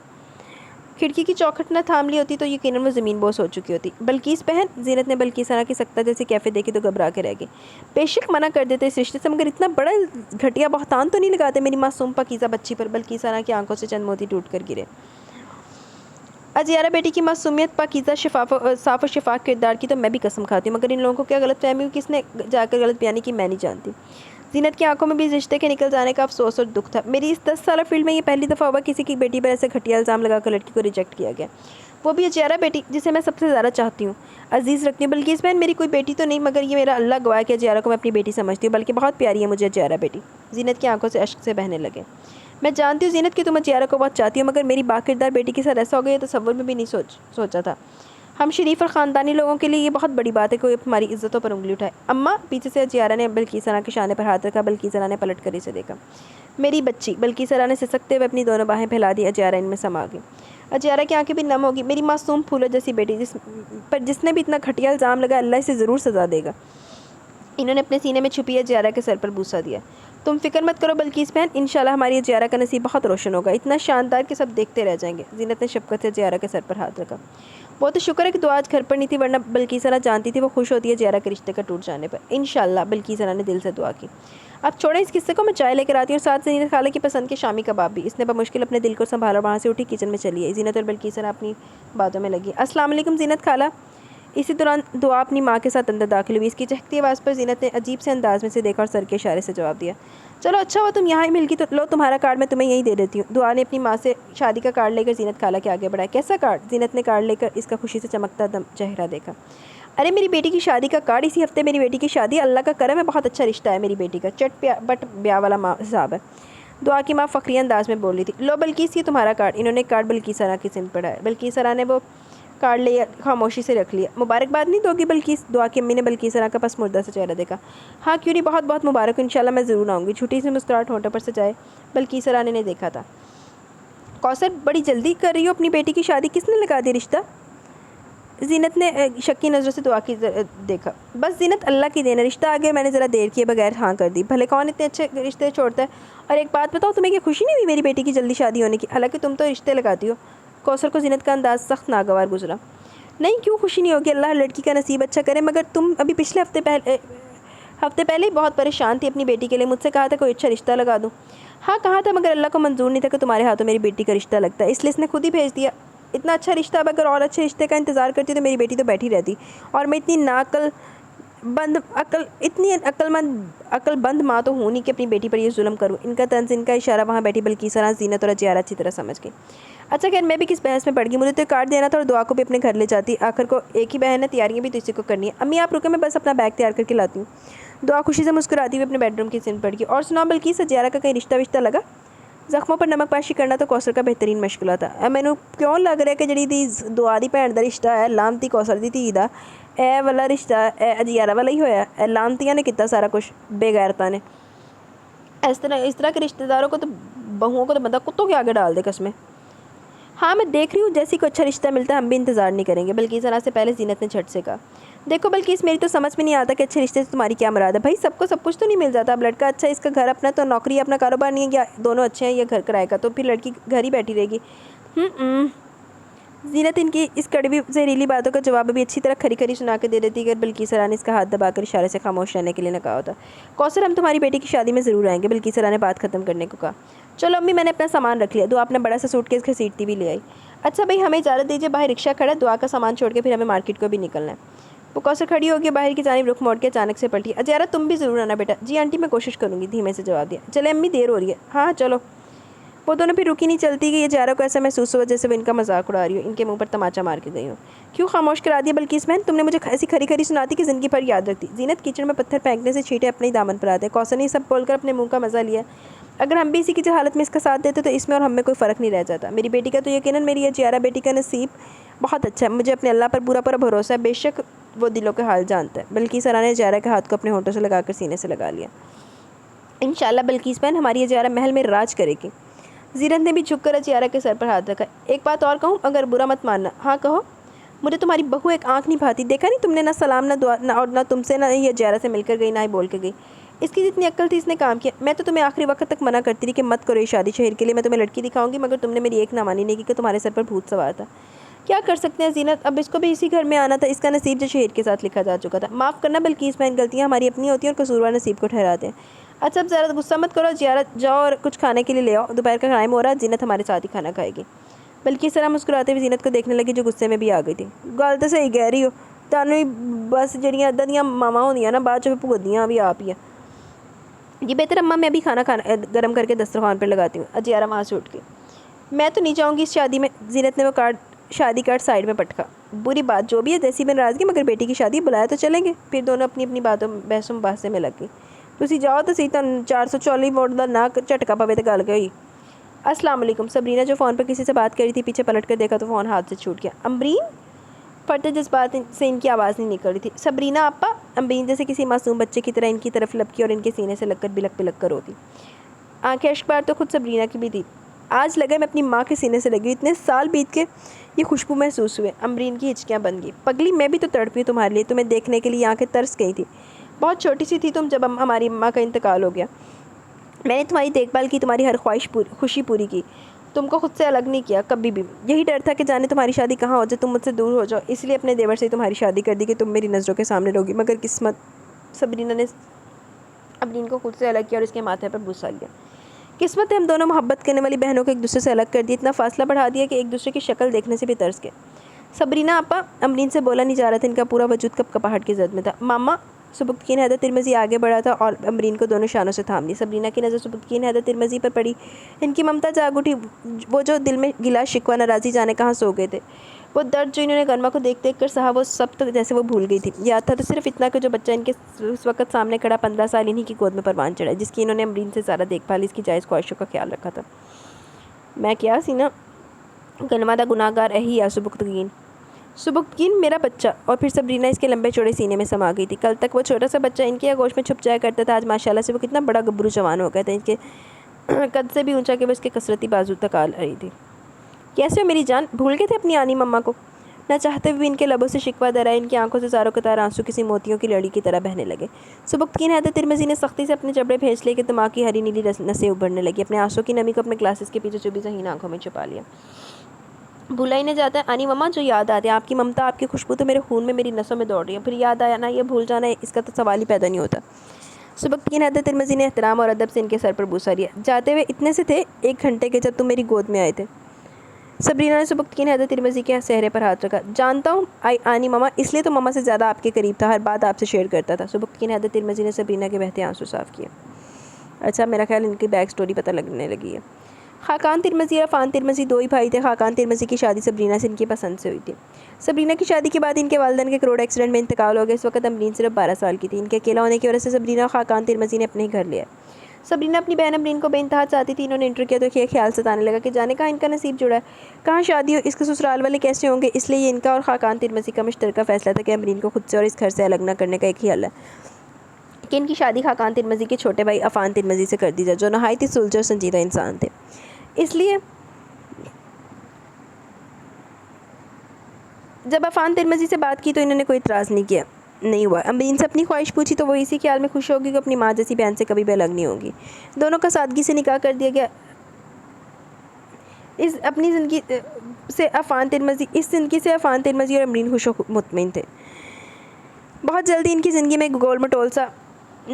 खिड़की की चौखट न थाम ली होती तो यकीनन वो ज़मीन बोस हो चुकी होती। बल्कीस बहन, जीनत ने बल्कीस आरा की सख्ता जैसी कैफे देखी तो घबरा के रह गई। बेशक मना कर देते इस रिश्ते से, मगर इतना बड़ा घटिया बख्तान तो नहीं लगाते मेरी मासूम पाकीज़ा बच्ची पर। बल्कीस आरा की आंखों से चंद मोती टूट कर गिरे। अजियारा बेटी की मासूमियत, पाकीज़ा, साफ़ और शफाफ किरदार की तो मैं भी कसम खाती हूँ, मगर इन लोगों को क्या गलतफहमी हुई, किसने जाकर गलत बयानी की, मैं नहीं जानती। जीनत की आंखों में भी इस रिश्ते के निकल जाने का अफसोस और दुख था। मेरी इस 10 साल फील्ड में ये पहली दफ़ा हुआ किसी की बेटी पर ऐसे घटिया इल्ज़ाम लगाकर लड़की को रिजेक्ट किया गया, वो भी अजियारा बेटी जिसे मैं सबसे ज़्यादा चाहती हूँ, अजीज़ रखती हूँ। बल्कीस बहन, मेरी कोई बेटी तो नहीं, मगर ये मेरा अल्लाह गवाह कि अजियारा को मैं अपनी बेटी समझती हूँ, बल्कि बहुत प्यारी है मुझे अजियारा बेटी। जीनत की आंखों से अश्क से बहने लगे। मैं जानती हूँ जीनत कि तुम अजियारा को बहुत चाहती हो, मगर मेरी बाकिरदार बेटी के साथ ऐसा हो गया तो तसव्वुर में भी नहीं सोचा था। हम शरीफ और ख़ानदानी लोगों के लिए ये बहुत बड़ी बात है, कोई हमारी इज़्ज़तों पर उंगली उठाए। अम्मा, पीछे से अजियारा ने बल्कीस आरा के शाने पर हाथ रखा। बल्कीस आरा ने पलट कर इसे देखा। मेरी बच्ची। बल्कीस आरा ने सिसकते हुए अपनी दोनों बाहें फैला दी। अजियारा इनमें समा गई। अजियारा की आंखें भी नम होगी। मेरी मासूम फूलों जैसी बेटी, जिसने भी इतना घटिया इल्ज़ाम लगाया, अल्लाह इसे ज़रूर सज़ा देगा। इन्होंने अपने सीने में छुपी अजियारा के सर पर बूसा दिया। तुम फिक्र मत करो बल्कीस बहन, इंशाल्लाह हमारी अजियारा का नसीब बहुत रोशन होगा, इतना शानदार कि सब देखते रह जाएंगे। जीनत ने शफ़क़त से अजियारा के सर पर हाथ रखा। वो तो शुक्र है कि दुआ आज घर पर नहीं थी, वरना बल्कीस आरा जानती थी वो खुश होती है अजियारा के रिश्ते का टूट जाने पर। इंशाल्लाह, बल्कीस आरा ने दिल से दुआ की। अब छोड़ें इस किस्से को, मैं चाय लेकर आती हूँ और साथ से जीनत खाला की पसंद के शामी कबाब भी। इसने बमुश्किल अपने दिल को संभाला, वहाँ से उठी किचन में चली आई। जीनत और बल्कीस आरा अपनी बातों में लगी। अस्सलाम वालेकुम जीनत खाला। इसी दौरान दुआ अपनी माँ के साथ अंदर दाखिल हुई। इसकी चहकती आवाज़ पर जीनत ने अजीब से अंदाज में से देखा और सर के इशारे से जवाब दिया। चलो अच्छा हुआ तुम यहाँ ही मिल गई, तो लो तुम्हारा कार्ड मैं तुम्हें यहीं दे देती हूँ। दुआ ने अपनी माँ से शादी का कार्ड लेकर जीनत खाला के आगे बढ़ाया। कैसा कार्ड? जीनत ने कार्ड लेकर इसका खुशी से चमकता दम चेहरा देखा। अरे मेरी बेटी की शादी का कार्ड, इसी हफ्ते मेरी बेटी की शादी, अल्लाह का करम है, बहुत अच्छा रिश्ता है मेरी बेटी का, बट ब्याह वाला हिसाब है। दुआ की माँ फ़खरी अंदाज में बोल रही थी। लो बल्कीस, ये तुम्हारा कार्ड। इन्होंने कार्ड बल्कीस आरा की सिम पढ़ाया। बल्कीस आरा ने वो कार्ड लिया, खामोशी से रख लिया। मुबारकबाद नहीं दोगी बल्किस? दुआ की अम्मी ने बल्किस का पास मुर्दा सा चेहरा देखा। हाँ क्यों नहीं, बहुत बहुत मुबारक हो, इंशाल्लाह मैं ज़रूर आऊँगी। छोटी सी मुस्कुराहट होठों पर सजाए बल्किस रानी ने देखा था। कौसर बड़ी जल्दी कर रही हो अपनी बेटी की शादी, किसने लगा दी रिश्ता? जीनत ने शक्की नज़रों से दुआ की देखा। बस जीनत, अल्लाह की देन है, रिश्ता आ गया, मैंने ज़रा देर किए बगैर हाँ कर दी। भले कौन इतने अच्छे रिश्ते छोड़ता है। और एक बात बताओ, तुम्हें क्या खुशी नहीं हुई मेरी बेटी की जल्दी शादी होने की? हालांकि तुम तो रिश्ते लगाती हो। कौसर को जीनत का अंदाज़ सख्त नागवार गुजरा। नहीं, क्यों खुशी नहीं होगी, अल्लाह लड़की का नसीब अच्छा करे। मगर तुम अभी पिछले हफ्ते पहले ही बहुत परेशान थी अपनी बेटी के लिए, मुझसे कहा था कोई अच्छा रिश्ता लगा दूँ। हाँ कहा था, मगर अल्लाह को मंजूर नहीं था कि तुम्हारे हाथों मेरी बेटी का रिश्ता लगता है, इसलिए इसने खुद ही भेज दिया। इतना अच्छा रिश्ता, अब अगर और अच्छे रिश्ते का इंतज़ार करती तो मेरी बेटी तो बैठी रहती। और मैं इतनी अक्लबंद माँ तो हूँ नहीं कि अपनी बेटी पर ये जुल्म करूँ। इनका तंज, इनका इशारा वहाँ बैठी बल्किस, जीनत और जियारा अच्छी तरह समझ गई। अच्छा खैर, मैं भी किस बहस में पड़ गई, मुझे तो कार्ड देना था और दुआ को भी अपने घर ले जाती। आखिर को एक ही बहन है, तैयारियाँ भी तो इसी को करनी है। अम्मी आप रुके, मैं बस अपना बैग तैयार करके लाती हूँ। दुआ खुशी से मुस्कुराती हुई अपने बेडरूम की सिम पड़ गई। और सुनाओ बल्किस, जियारा का कहीं रिश्ता विश्ता लगा? जख्मों पर नमक पाशी करना तो कौसर का बेहतरीन मशगला था। मैनू क्यों लग रहा है कि जी दी दुआ दी भैन का रिश्ता है, लामती कौसर दी धी का ए वाला रिश्ता ए जियारा वाला ही होया। लामतियाँ ने किया सारा कुछ, बेगैरता ने। इस तरह के रिश्तेदारों को तो, बहुओं को तो बंदा कुत्तों के आगे डाल दे कसमें। हाँ मैं देख रही हूँ, जैसी को अच्छा रिश्ता मिलता है हम भी इंतज़ार नहीं करेंगे। बल्कि ज़रा से पहले जीनत ने झट से कहा। देखो बल्किस, मेरी तो समझ में नहीं आता कि अच्छे रिश्ते से तुम्हारी क्या मुराद है। भाई सबको सब कुछ तो नहीं मिल जाता। अब लड़का अच्छा, इसका घर अपना, तो नौकरी अपना कारोबार नहीं है, या दोनों अच्छे हैं, या घर किराए का, तो फिर लड़की घर ही बैठी रहेगी। जीनत इनकी इस कड़वी जहरीली बातों का जवाब भी अच्छी तरह खरी खरी सुना के दे देती है। बल्किस ने इसका हाथ दबाकर इशारे से खामोश रहने के लिए न कहा होता। कौसर, हम तुम्हारी बेटी की शादी में ज़रूर आएंगे। बल्किस ने बात खत्म करने को कहा। चलो अम्मी, मैंने अपना सामान रख लिया। दुआ अपना बड़ा सा सूटकेस घसीटती भी ले आई। अच्छा भाई, हमें इजाज़त दीजिए, बाहर रिक्शा खड़ा है, दुआ का सामान छोड़ के फिर हमें मार्केट को भी निकलना है। वो कौसर खड़ी होगी बाहर की जानिब रुख मोड़ के अचानक से पलटी। अजयारा तुम भी ज़रूर आना बेटा। जी आंटी, मैं कोशिश करूँगी, धीमे से जवाब दिया। चले अम्मी, देर हो रही है। हाँ चलो। वो दोनों फिर रुकी नहीं चलती कि ये जारा को ऐसा महसूस हुआ जैसे वो इनका मजाक उड़ा रही हो, इनके मुंह पर तमाचा मार के गई हो। क्यों खामोश करा दिया बल्किस बहन? तुमने मुझे ऐसी खरी खरी सुनाती कि ज़िंदगी भर याद रखती। जीनत किचन में पत्थर फेंकने से छींटे अपने ही दामन पर आते। कौसर ने सब बोलकर अपने मुंह का मजा लिया। अगर हम भी इसी की हालत में इसका साथ देते तो इसमें और हम में कोई फ़र्क नहीं रह जाता। मेरी बेटी का तो यकीनन मेरी ये जियारा बेटी का नसीब बहुत अच्छा है। मुझे अपने अल्लाह पर पूरा पूरा भरोसा है, बेशक वो दिलों के हाल जानता है। बल्किस ने जियारा के हाथ को अपने होठों से लगाकर सीने से लगा लिया। इंशाल्लाह बल्किस बहन, हमारी ये जियारा महल में राज करेगी। जीनत ने भी झुककर जियारा के सर पर हाथ रखा। एक बात और कहूँ, अगर बुरा मत मानना। हाँ कहो। मुझे तुम्हारी बहू एक आंख नहीं भाती, देखा नहीं तुमने? ना सलाम, ना दुआ, ना और ना तुमसे, ना ये जियारा से मिलकर गई, ना ही बोल के गई। इसकी जितनी अक्ल थी इसने काम किया। मैं तो तुम्हें आखिरी वक्त तक मना करती रही कि मत करो ये शादी, शहर के लिए मैं तुम्हें लड़की दिखाऊंगी, मगर तुमने मेरी एक ना मानी नहीं कि तुम्हारे सर पर भूत सवार था। क्या कर सकते हैं जीनत, अब इसको भी इसी घर में आना था। इसका नसीब जो शहर के साथ लिखा जा चुका था। माफ़ करना बल्किस बहन, गलतियाँ हमारी अपनी होती हैं और कसूरवार नसीब को ठहराते हैं। अच्छा अब ज़रा गुस्सा मत करो, जियारा जाओ और कुछ खाने के लिए ले आओ, दोपहर का टाइम हो रहा है, जीनत हमारे साथ ही खाना खाएगी। बल्कि सरा मुस्कुराते हुए जीनत को देखने लगी, जो गुस्से में भी आ गई थी। गल तो सही कह रही हो, तुहानू ही बस जड़ियाँ इदां दियां मावां होंदियां ना, बाद च भुगतदियां भी आप ही है। ये बेहतर अम्मा, मैं अभी खाना गर्म करके दस्तरखान पर लगाती हूँ। अजियारा वहाँ से उठ के। मैं तो नहीं चाहूँगी इस शादी में। जीनत ने वो शादी कार्ड साइड में पटका। बुरी बात जो भी है, जैसी भी नाराज़गी, मगर बेटी की शादी बुलाया तो चलेंगे। फिर दोनों अपनी अपनी बातों बहसों मुबाहसे में लग गई। तुसी जाओ तो सही, तुहानू 440 वोट का ना झटका पवे तो गल गई। अस्सलाम वालेकुम। सबरीना जो फ़ोन पर किसी से बात कर रही थी, पीछे पलट कर देखा तो फ़ोन हाथ से छूट गया। अम्बरीन? फटते जज्बात से इनकी आवाज़ नहीं निकल रही थी। सबरीना आपा? अम्बरीन जैसे किसी मासूम बच्चे की तरह इनकी तरफ लपकी और इनके सीने से लगकर बिलक बिलक कर रोती। आंखें अश्कबार तो खुद सबरीना की भी थी। आज लगा मैं अपनी माँ के सीने से लगी। इतने साल बीत के ये खुशबू महसूस हुए। अम्बरीन की हिचकियाँ बन गई। पगली, मैं भी तो तड़पी तुम्हारे लिए, तुम्हें देखने के लिए आंखें तरस गई थी। बहुत छोटी सी थी तुम जब हमारी माँ का इंतकाल हो गया। मैंने तुम्हारी देखभाल की, तुम्हारी हर खुशी पूरी की, तुमको खुद से अलग नहीं किया कभी भी। यही डर था कि जाने तुम्हारी शादी कहाँ हो जाए, तुम मुझसे दूर हो जाओ, इसलिए अपने देवर से तुम्हारी शादी कर दी कि तुम मेरी नज़रों के सामने रहोगी। मगर किस्मत, सबरीना ने अम्बरीन को खुद से अलग किया और इसके माथे पर बुसा लिया। किस्मत ने हम दोनों मोहब्बत करने वाली बहनों को एक दूसरे से अलग कर दिया, इतना फासला बढ़ा दिया कि एक दूसरे की शक्ल देखने से भी तरस गए। सबरीना आपा? अम्बरीन से बोला नहीं जा रहा था, इनका पूरा वजूद कपकपाहट की जद में था। मामा? सुबुक्तकीन हैदर तिरमज़ी आगे बढ़ा था और अम्बरीन को दोनों शानों से थाम ली। सबरीना की नज़र सुबुक्तकीन हैदर तिरमज़ी पर पड़ी। इनकी ममता जाग उठी। वो जो दिल में गिला शिकवा नाराज़ी जाने कहाँ सो गए थे। वो दर्द जो इन्होंने गरमा को देख देख कर सहा, वो सब तो जैसे वो भूल गई थी। याद था तो सिर्फ इतना कि जो बच्चा इनके उस वक्त सामने खड़ा 15 साल इन्हीं की गोद में परवान चढ़ा, जिसकी इन्होंने अम्बरीन से ज़्यादा देखभाल, इसकी जायज़ ख्वाहिशों का ख्याल रखा था। मैं क्या सी ना गनमा दा गुनाहगार यही आ सुबुक्तकीन। सुबुक्तकीन मेरा बच्चा। और फिर सबरीना इसके लंबे चौड़े सीने में समा गई थी। कल तक वो छोटा सा बच्चा इनके आगोश में छुप जाया करता था, आज माशाल्लाह से वो कितना बड़ा गब्बरू जवान हो गया था। इनके कद से भी ऊंचा कि वो इसके कसरती बाजू तक आ रही थी। कैसे हो मेरी जान, भूल गए थे अपनी आनी मम्मा को? न चाहते हुए इनके लबों से शिकवा दरा, इनकी आंखों से ज़ारों कतार आंसू किसी मोतियों की लड़ी की तरह बहने लगे। सुबुक्तकीन हैदर तिरमिज़ी ने सख्ती से अपने जबड़े भेज लिए कि दिमाग की हरी नीली नसें उभरने लगी। अपने आंसू की नमी को अपने ग्लासेस के पीछे चुभी ज़हीन आंखों में छुपा लिया। भूला ही नहीं जाता है आनी मम्मा, जो याद आते हैं आपकी ममता, आपकी खुशबू तो मेरे खून में, मेरी नसों में दौड़ रही है। फिर याद आया ना, ये भूल जाना है, इसका तो सवाल ही पैदा नहीं होता। सुबुक्तकीन हैदर तिरमिज़ी ने एहतराम और अदब से इनके सर पर बूसा लिया। जाते हुए इतने से थे 1 घंटे के, जब तुम मेरी गोद में आए थे। सबरीना ने सुबुक्तकीन हैदर तिरमिज़ी के चेहरे पर हाथ रखा। जानता हूँ आनी मम्मा, इसलिए तो मम्मा से ज़्यादा आपके करीब था, हर बात आपसे शेयर करता था। सुबुक्तकीन हैदर तिरमिज़ी ने सबरीना के बहते आंसू साफ़ किए। अच्छा, मेरा ख्याल इनकी बैक स्टोरी पता लगने लगी है। खाकान तिरमिज़ी और अफ़ान तिरमिज़ी 2 ही भाई थे। खाकान तिरमिज़ी की शादी सबरीना से इनकी पसंद से हुई थी। सबरीना की शादी के बाद इनके वालिदैन के रोड एक्सीडेंट में इंतकाल हो गया। इस वक्त अमरीन सिर्फ 12 साल की थी। इनके अकेला होने की वजह से सबरीना और खाकान तिरमिज़ी ने अपने ही घर लिया। सबरीना अपनी बहन अमरीन को बेइंतहा चाहती थी। इन्होंने इंटर किया तो ये ख्याल सताने लगा कि जाने कहाँ इनका नसीब जुड़ा है, कहाँ शादी हो, इसके ससुराल वाले कैसे होंगे। इसलिए ये इनका और खाकान तिरमिज़ी का मुश्तरका फ़ैसला था कि अमरीन को खुद से और इस घर से अलग न करने का एक ही हल है कि इनकी शादी खाकान तिरमिज़ी के छोटे भाई अफ़ान तिरमिज़ी से कर दी जाए, जो नहायत ही सुलझे और संजीदा इंसान थे। इसलिए जब अफ़ान तिरमिज़ी से बात की तो इन्होंने कोई इतराज़ नहीं हुआ। अमरीन से अपनी ख्वाहिश पूछी तो वो इसी ख्याल में खुश होगी कि अपनी माँ जैसी बहन से कभी भी अलग नहीं होगी। दोनों का सादगी से निकाह कर दिया गया। इस ज़िंदगी से अफ़ान तिरमिज़ी और अमरीन खुश मुतमईन थे। बहुत जल्दी इनकी ज़िंदगी में गोल मटोल सा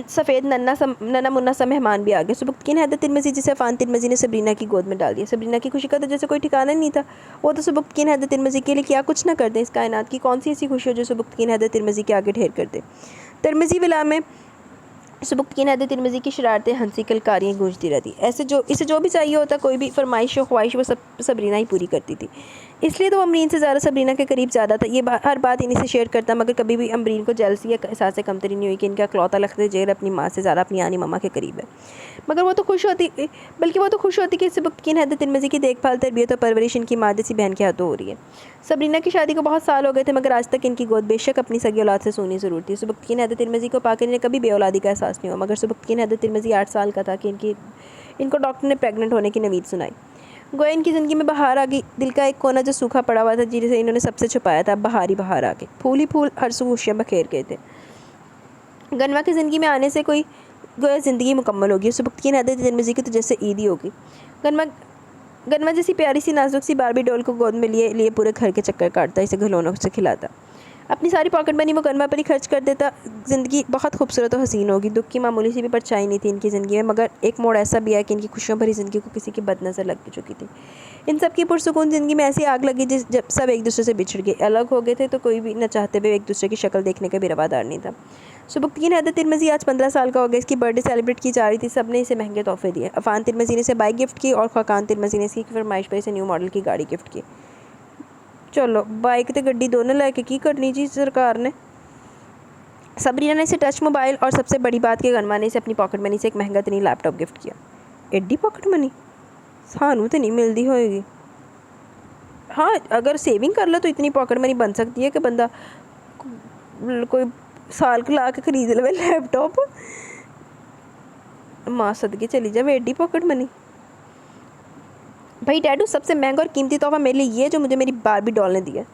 सफ़ेद नन्ना मुन्ना सा मेहमान भी आ गया। सुबुक्तकीन हैदर तिरमिज़ी, जिसे अफ़ान तिरमिज़ी ने सबरीना की गोद में डाल दिया। सबरीना की खुशी का तो जैसे कोई ठिकाना नहीं था। वो तो सुबुक्तकीन हैदर तिरमिज़ी के लिए क्या कुछ ना कर दें। इस कायनात की कौन सी ऐसी खुशी हो जो सुबुक्तकीन हैदर तिरमिज़ी के आगे ढेर कर दे। तिरमिज़ी विला में सुबुक्तकीन हैदर तिरमिज़ी की शरारतें, हंसी, किलकारियाँ गूंजती रहती। इसे जो भी चाहिए होता, कोई भी फरमाइश और ख्वाहिश, वो सब सबरीना ही पूरी करती थी। इसलिए तो अमरीन से ज़्यादा सबरीना के करीब ज़्यादा था। ये हर बात इन्हीं से शेयर करता, मगर कभी भी अमरीन को जेलसी या एहसास कमतरी नहीं हुई कि इनका इकलौता लख्त जेर अपनी माँ से ज़्यादा अपनी आनी मम्मा के करीब है। मगर वो तो खुश होती कि सुबुक्तकीन हैदर तिरमिज़ी की देखभाल, तरबियत और परवरिश इनकी माँ जैसी बहन के हाथों हो रही है। सबरीना की शादी को बहुत साल हो गए थे, मगर आज तक इनकी गोद बेशक अपनी सगी औलाद से सोनी ज़रूर थी। सुबुक्तकीन हैदर तिरमिज़ी को पाकर इन्हें कभी बेऔलादी का एहसास नहीं हुआ। मगर सुबुक्तकीन हैदर तिरमिज़ी 8 साल का था कि इनको डॉक्टर ने प्रेग्नेंट होने की नवीद सुनाई। गोया इनकी ज़िंदगी में बहार आ गई। दिल का एक कोना जो सूखा पड़ा हुआ था, जिसे इन्होंने सबसे छुपाया था, बहार ही बहार आ गए। फूल ही फूल हर सू खुशियाँ बखेर गए थे। गनवा की ज़िंदगी में आने से कोई गोया ज़िंदगी मुकम्मल होगी। सुबुक्तकीन हैदर तिरमिज़ी की तो जैसे ईद ही होगी। गनवा जैसी प्यारी सी नाजुक सी बारबी डॉल को गोद में लिए पूरे घर के चक्कर काटता, इसे खिलौनों से खिलाता। अपनी सारी पॉकेट मनी वो गनवा पर ही खर्च कर देता। ज़िंदगी बहुत खूबसूरत और हसीन होगी। दुख की मामूली सी भी परछाई नहीं थी इनकी ज़िंदगी में। मगर एक मोड़ ऐसा भी आया कि इनकी खुशियों भरी ज़िंदगी को किसी की बदनज़र लग चुकी थी। इन सब की पुरसुकून ज़िंदगी में ऐसी आग लगी जब सब एक दूसरे से बिछड़ गए, अलग हो गए थे, तो कोई भी न चाहते हुए एक दूसरे की शक्ल देखने का भी रवादार नहीं था। सुबुक्तकीन हैदर तिरमिज़ी आज 15 साल का हो गया। इसकी बर्थडे सेलिब्रेट की जा रही थी। सब ने इसे महंगे तोहफे दिए। अफ़ान तिरमिज़ी ने इसे बाइक गिफ्ट की और खाकान तिरमिज़ी ने इसकी फरमाइश पर इसे न्यू मॉडल की गाड़ी गिफ्ट की। चलो, बाइक तो गड्डी दोनों लैके की करनी जी सरकार ने। सबरीना ने इसे टच मोबाइल और सबसे बड़ी बात कि गनवा ने इसे अपनी पॉकेट मनी से एक महंगा तरीन लैपटॉप गिफ्ट किया। एड्डी पॉकेट मनी सानू तो नहीं मिलती होएगी। हाँ, अगर सेविंग कर लो तो इतनी पॉकेट मनी बन सकती है कि बंदा कोई साल के ला के खरीद ले लैपटॉप। माँ सदके चली जाए एड्डी पॉकेट मनी। भाई डैडू, सबसे महंगा और कीमती तोहफा मेरे लिए ये जो मुझे मेरी बारबी डॉल ने दिया।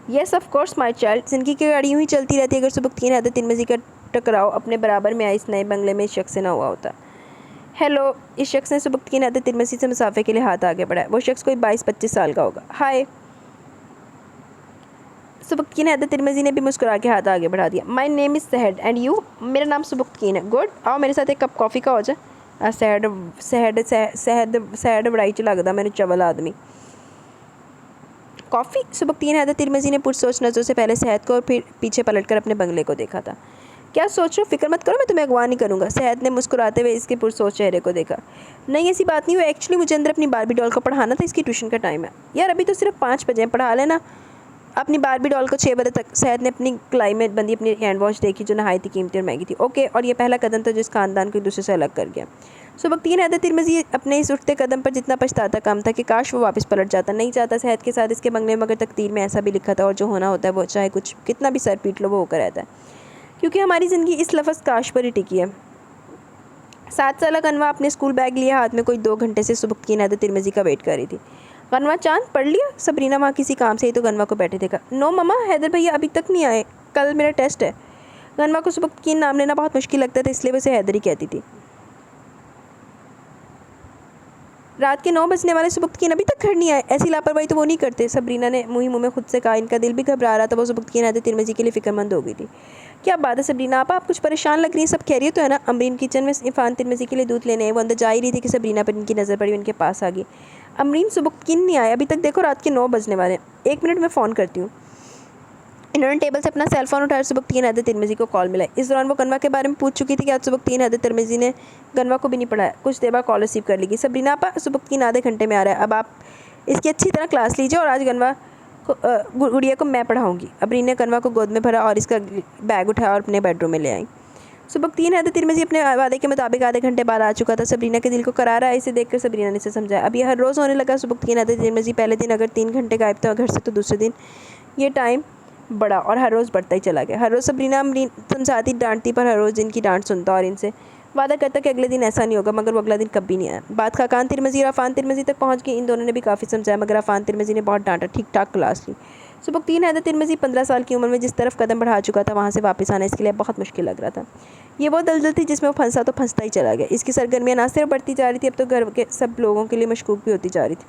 Yes of course my child. ज़िंदगी की गाड़ी यूँ ही चलती रहती है। अगर सुबुक्तकीन हैदर तिरमिज़ी का टकराव अपने बराबर में आए इस नए बंगले में इस शख्स से ना हुआ होता। हेलो, इस शख्स ने सुबुक्तकीन हैदर तिरमिज़ी से मुसाफे के लिए हाथ आगे बढ़ाया। वो शख्स कोई 22-25 साल का होगा। हाय। सुबुक्तकीन हैदर तिरमिज़ी ने भी मुस्कुरा के हाथ आगे बढ़ा दिया। My name is Sahad and you? मेरा नाम सुबुक्तकीन है। गुड, आओ मेरे साथ एक कप कॉफ़ी का हो जाए। सहद बड़ाई च लगदा मैंने चवल आदमी। कॉफ़ी? सुबुक्तकीन हैदर तिरमिज़ी ने पुरसोच नज़रों से पहले सहद को और फिर पीछे पलटकर अपने बंगले को देखा था। क्या सोच रहे हो? फिक्र मत करो, मैं तुम्हें अगवा नहीं करूँगा। सहद ने मुस्कुराते हुए इसके पुरसोच चेहरे को देखा। नहीं, ऐसी बात नहीं हुई। एक्चुअली मुझे अंदर अपनी बारबी डॉल को पढ़ाना था, इसकी ट्यूशन का टाइम है। यार, अभी तो सिर्फ 5 बजे, पढ़ा लेना अपनी बारबी डॉल को 6 बजे तक। सहद ने अपनी कलाई में बंदी अपनी हैंड वॉच देखी जो नहायत ही कीमती और महंगी थी। ओके, और ये पहला कदम था जो इस खानदान को एक दूसरे से अलग कर गया। सुबकतीन हैदर तिरमिज़ी अपने इस उठते कदम पर जितना पछताता कम था कि काश वो वापस पलट जाता। नहीं चाहता शहद के साथ इसके बंगले में, मगर तकदीर में ऐसा भी लिखा था और जो होना होता है वो चाहे कुछ कितना भी सर पीट लो वो होकर रहता है, क्योंकि हमारी ज़िंदगी इस लफ्ज़ काश पर ही टिकी है। 7 साल गनवा अपने स्कूल बैग लिया हाथ में कोई 2 घंटे से सुबकतीन हैदर तिरमिज़ी का वेट कर रही थी। गनवा चांद पढ़ लिया? सबरीना वहाँ किसी काम से ही तो गनवा को बैठे देखा। नो मम्मा, हैदर भैया अभी तक नहीं आए, कल मेरा टेस्ट है। गनवा को सुबकतीन नाम लेना बहुत मुश्किल लगता था, इसलिए वैसे हैदर ही कहती थी। रात के 9 बजने वाले, सुबकतीन अभी तक घर नहीं आए। ऐसी लापरवाही तो वो नहीं करते, सबरीना ने मुँह में खुद से कहा। इनका दिल भी घबरा रहा था, वो सुबकतीन हैदर तिरमिज़ी के लिए फ़िक्रमंद हो गई थी। क्या बात है सबरीना आप कुछ परेशान लग रही हैं, सब खैरियत तो है ना? अमरीन किचन में इरफान तिरमिज़ी के लिए दूध लेने आए। वो अंदर जा ही रही थी कि सबरीना पर इनकी नज़र पड़ी, उनके पास आ गई। अमरीन, सुबकतीन नहीं आया अभी तक, देखो रात के 9 बजने वाले हैं। 1 मिनट में फ़ोन करती हूँ। इन्होंने टेबल से अपना सेल फ़ोन उठाया, सुबकतीन हैदर तिरमिज़ी को कॉल मिला। इस दौरान वो गनवा के बारे में पूछ चुकी थी कि आज सुबकतीन हैदर तिरमिज़ी ने गनवा को भी नहीं पढ़ाया। कुछ देर बाद कॉल रिसीव कर ली। सबरीना आपा, सुबकतीन आधे घंटे में आ रहा है, अब आप इसकी अच्छी तरह क्लास लीजिए और आज गनवा गुड़िया को मैं पढ़ाऊँगी। अमरीन ने गनवा को गोद में भरा और इसका बैग उठाया और अपने बेडरूम में ले आई। सुबकतीन हैदर तिरमिज़ी अपने वादे के मुताबिक आधे घंटे बाद आ चुका था। सबरीना के दिल को करारा है। इसे देखकर सबरीना ने इसे समझाया। अब ये हर रोज़ होने लगा। सुबकतीन हैदर तिरमिज़ी पहले दिन अगर 3 घंटे गायब था घर से, तो दूसरे दिन ये टाइम बढ़ा और हर रोज़ बढ़ता ही चला गया। हर रोज़ सबरीना अमरीन समझाती, डांटती, पर हर रोज़ इनकी डांट सुनता और इनसे वादा करता कि अगले दिन ऐसा नहीं होगा, मगर वो अगला दिन कभी नहीं आया। बात खाकान तिरमिज़ी और अफ़ान तिरमिज़ी तक पहुँच गई। इन दोनों ने भी काफ़ी समझाया, मगर अफ़ान तिरमिज़ी ने बहुत डांटा। ठीक ठाक क्लास ली। सुबकतीन हैदर तिरमिज़ी 15 साल की उम्र में जिस तरफ कदम बढ़ा चुका था, वहाँ से वापस आना इसके लिए बहुत मुश्किल लग रहा था। ये वो दलदल थी जिसमें वो फंसा तो फंसता ही चला गया। इसकी सरगर्मियाँ ना सिर्फ बढ़ती जा रही थी, अब तो घर के सब लोगों के लिए मशकूक भी होती जा रही थी।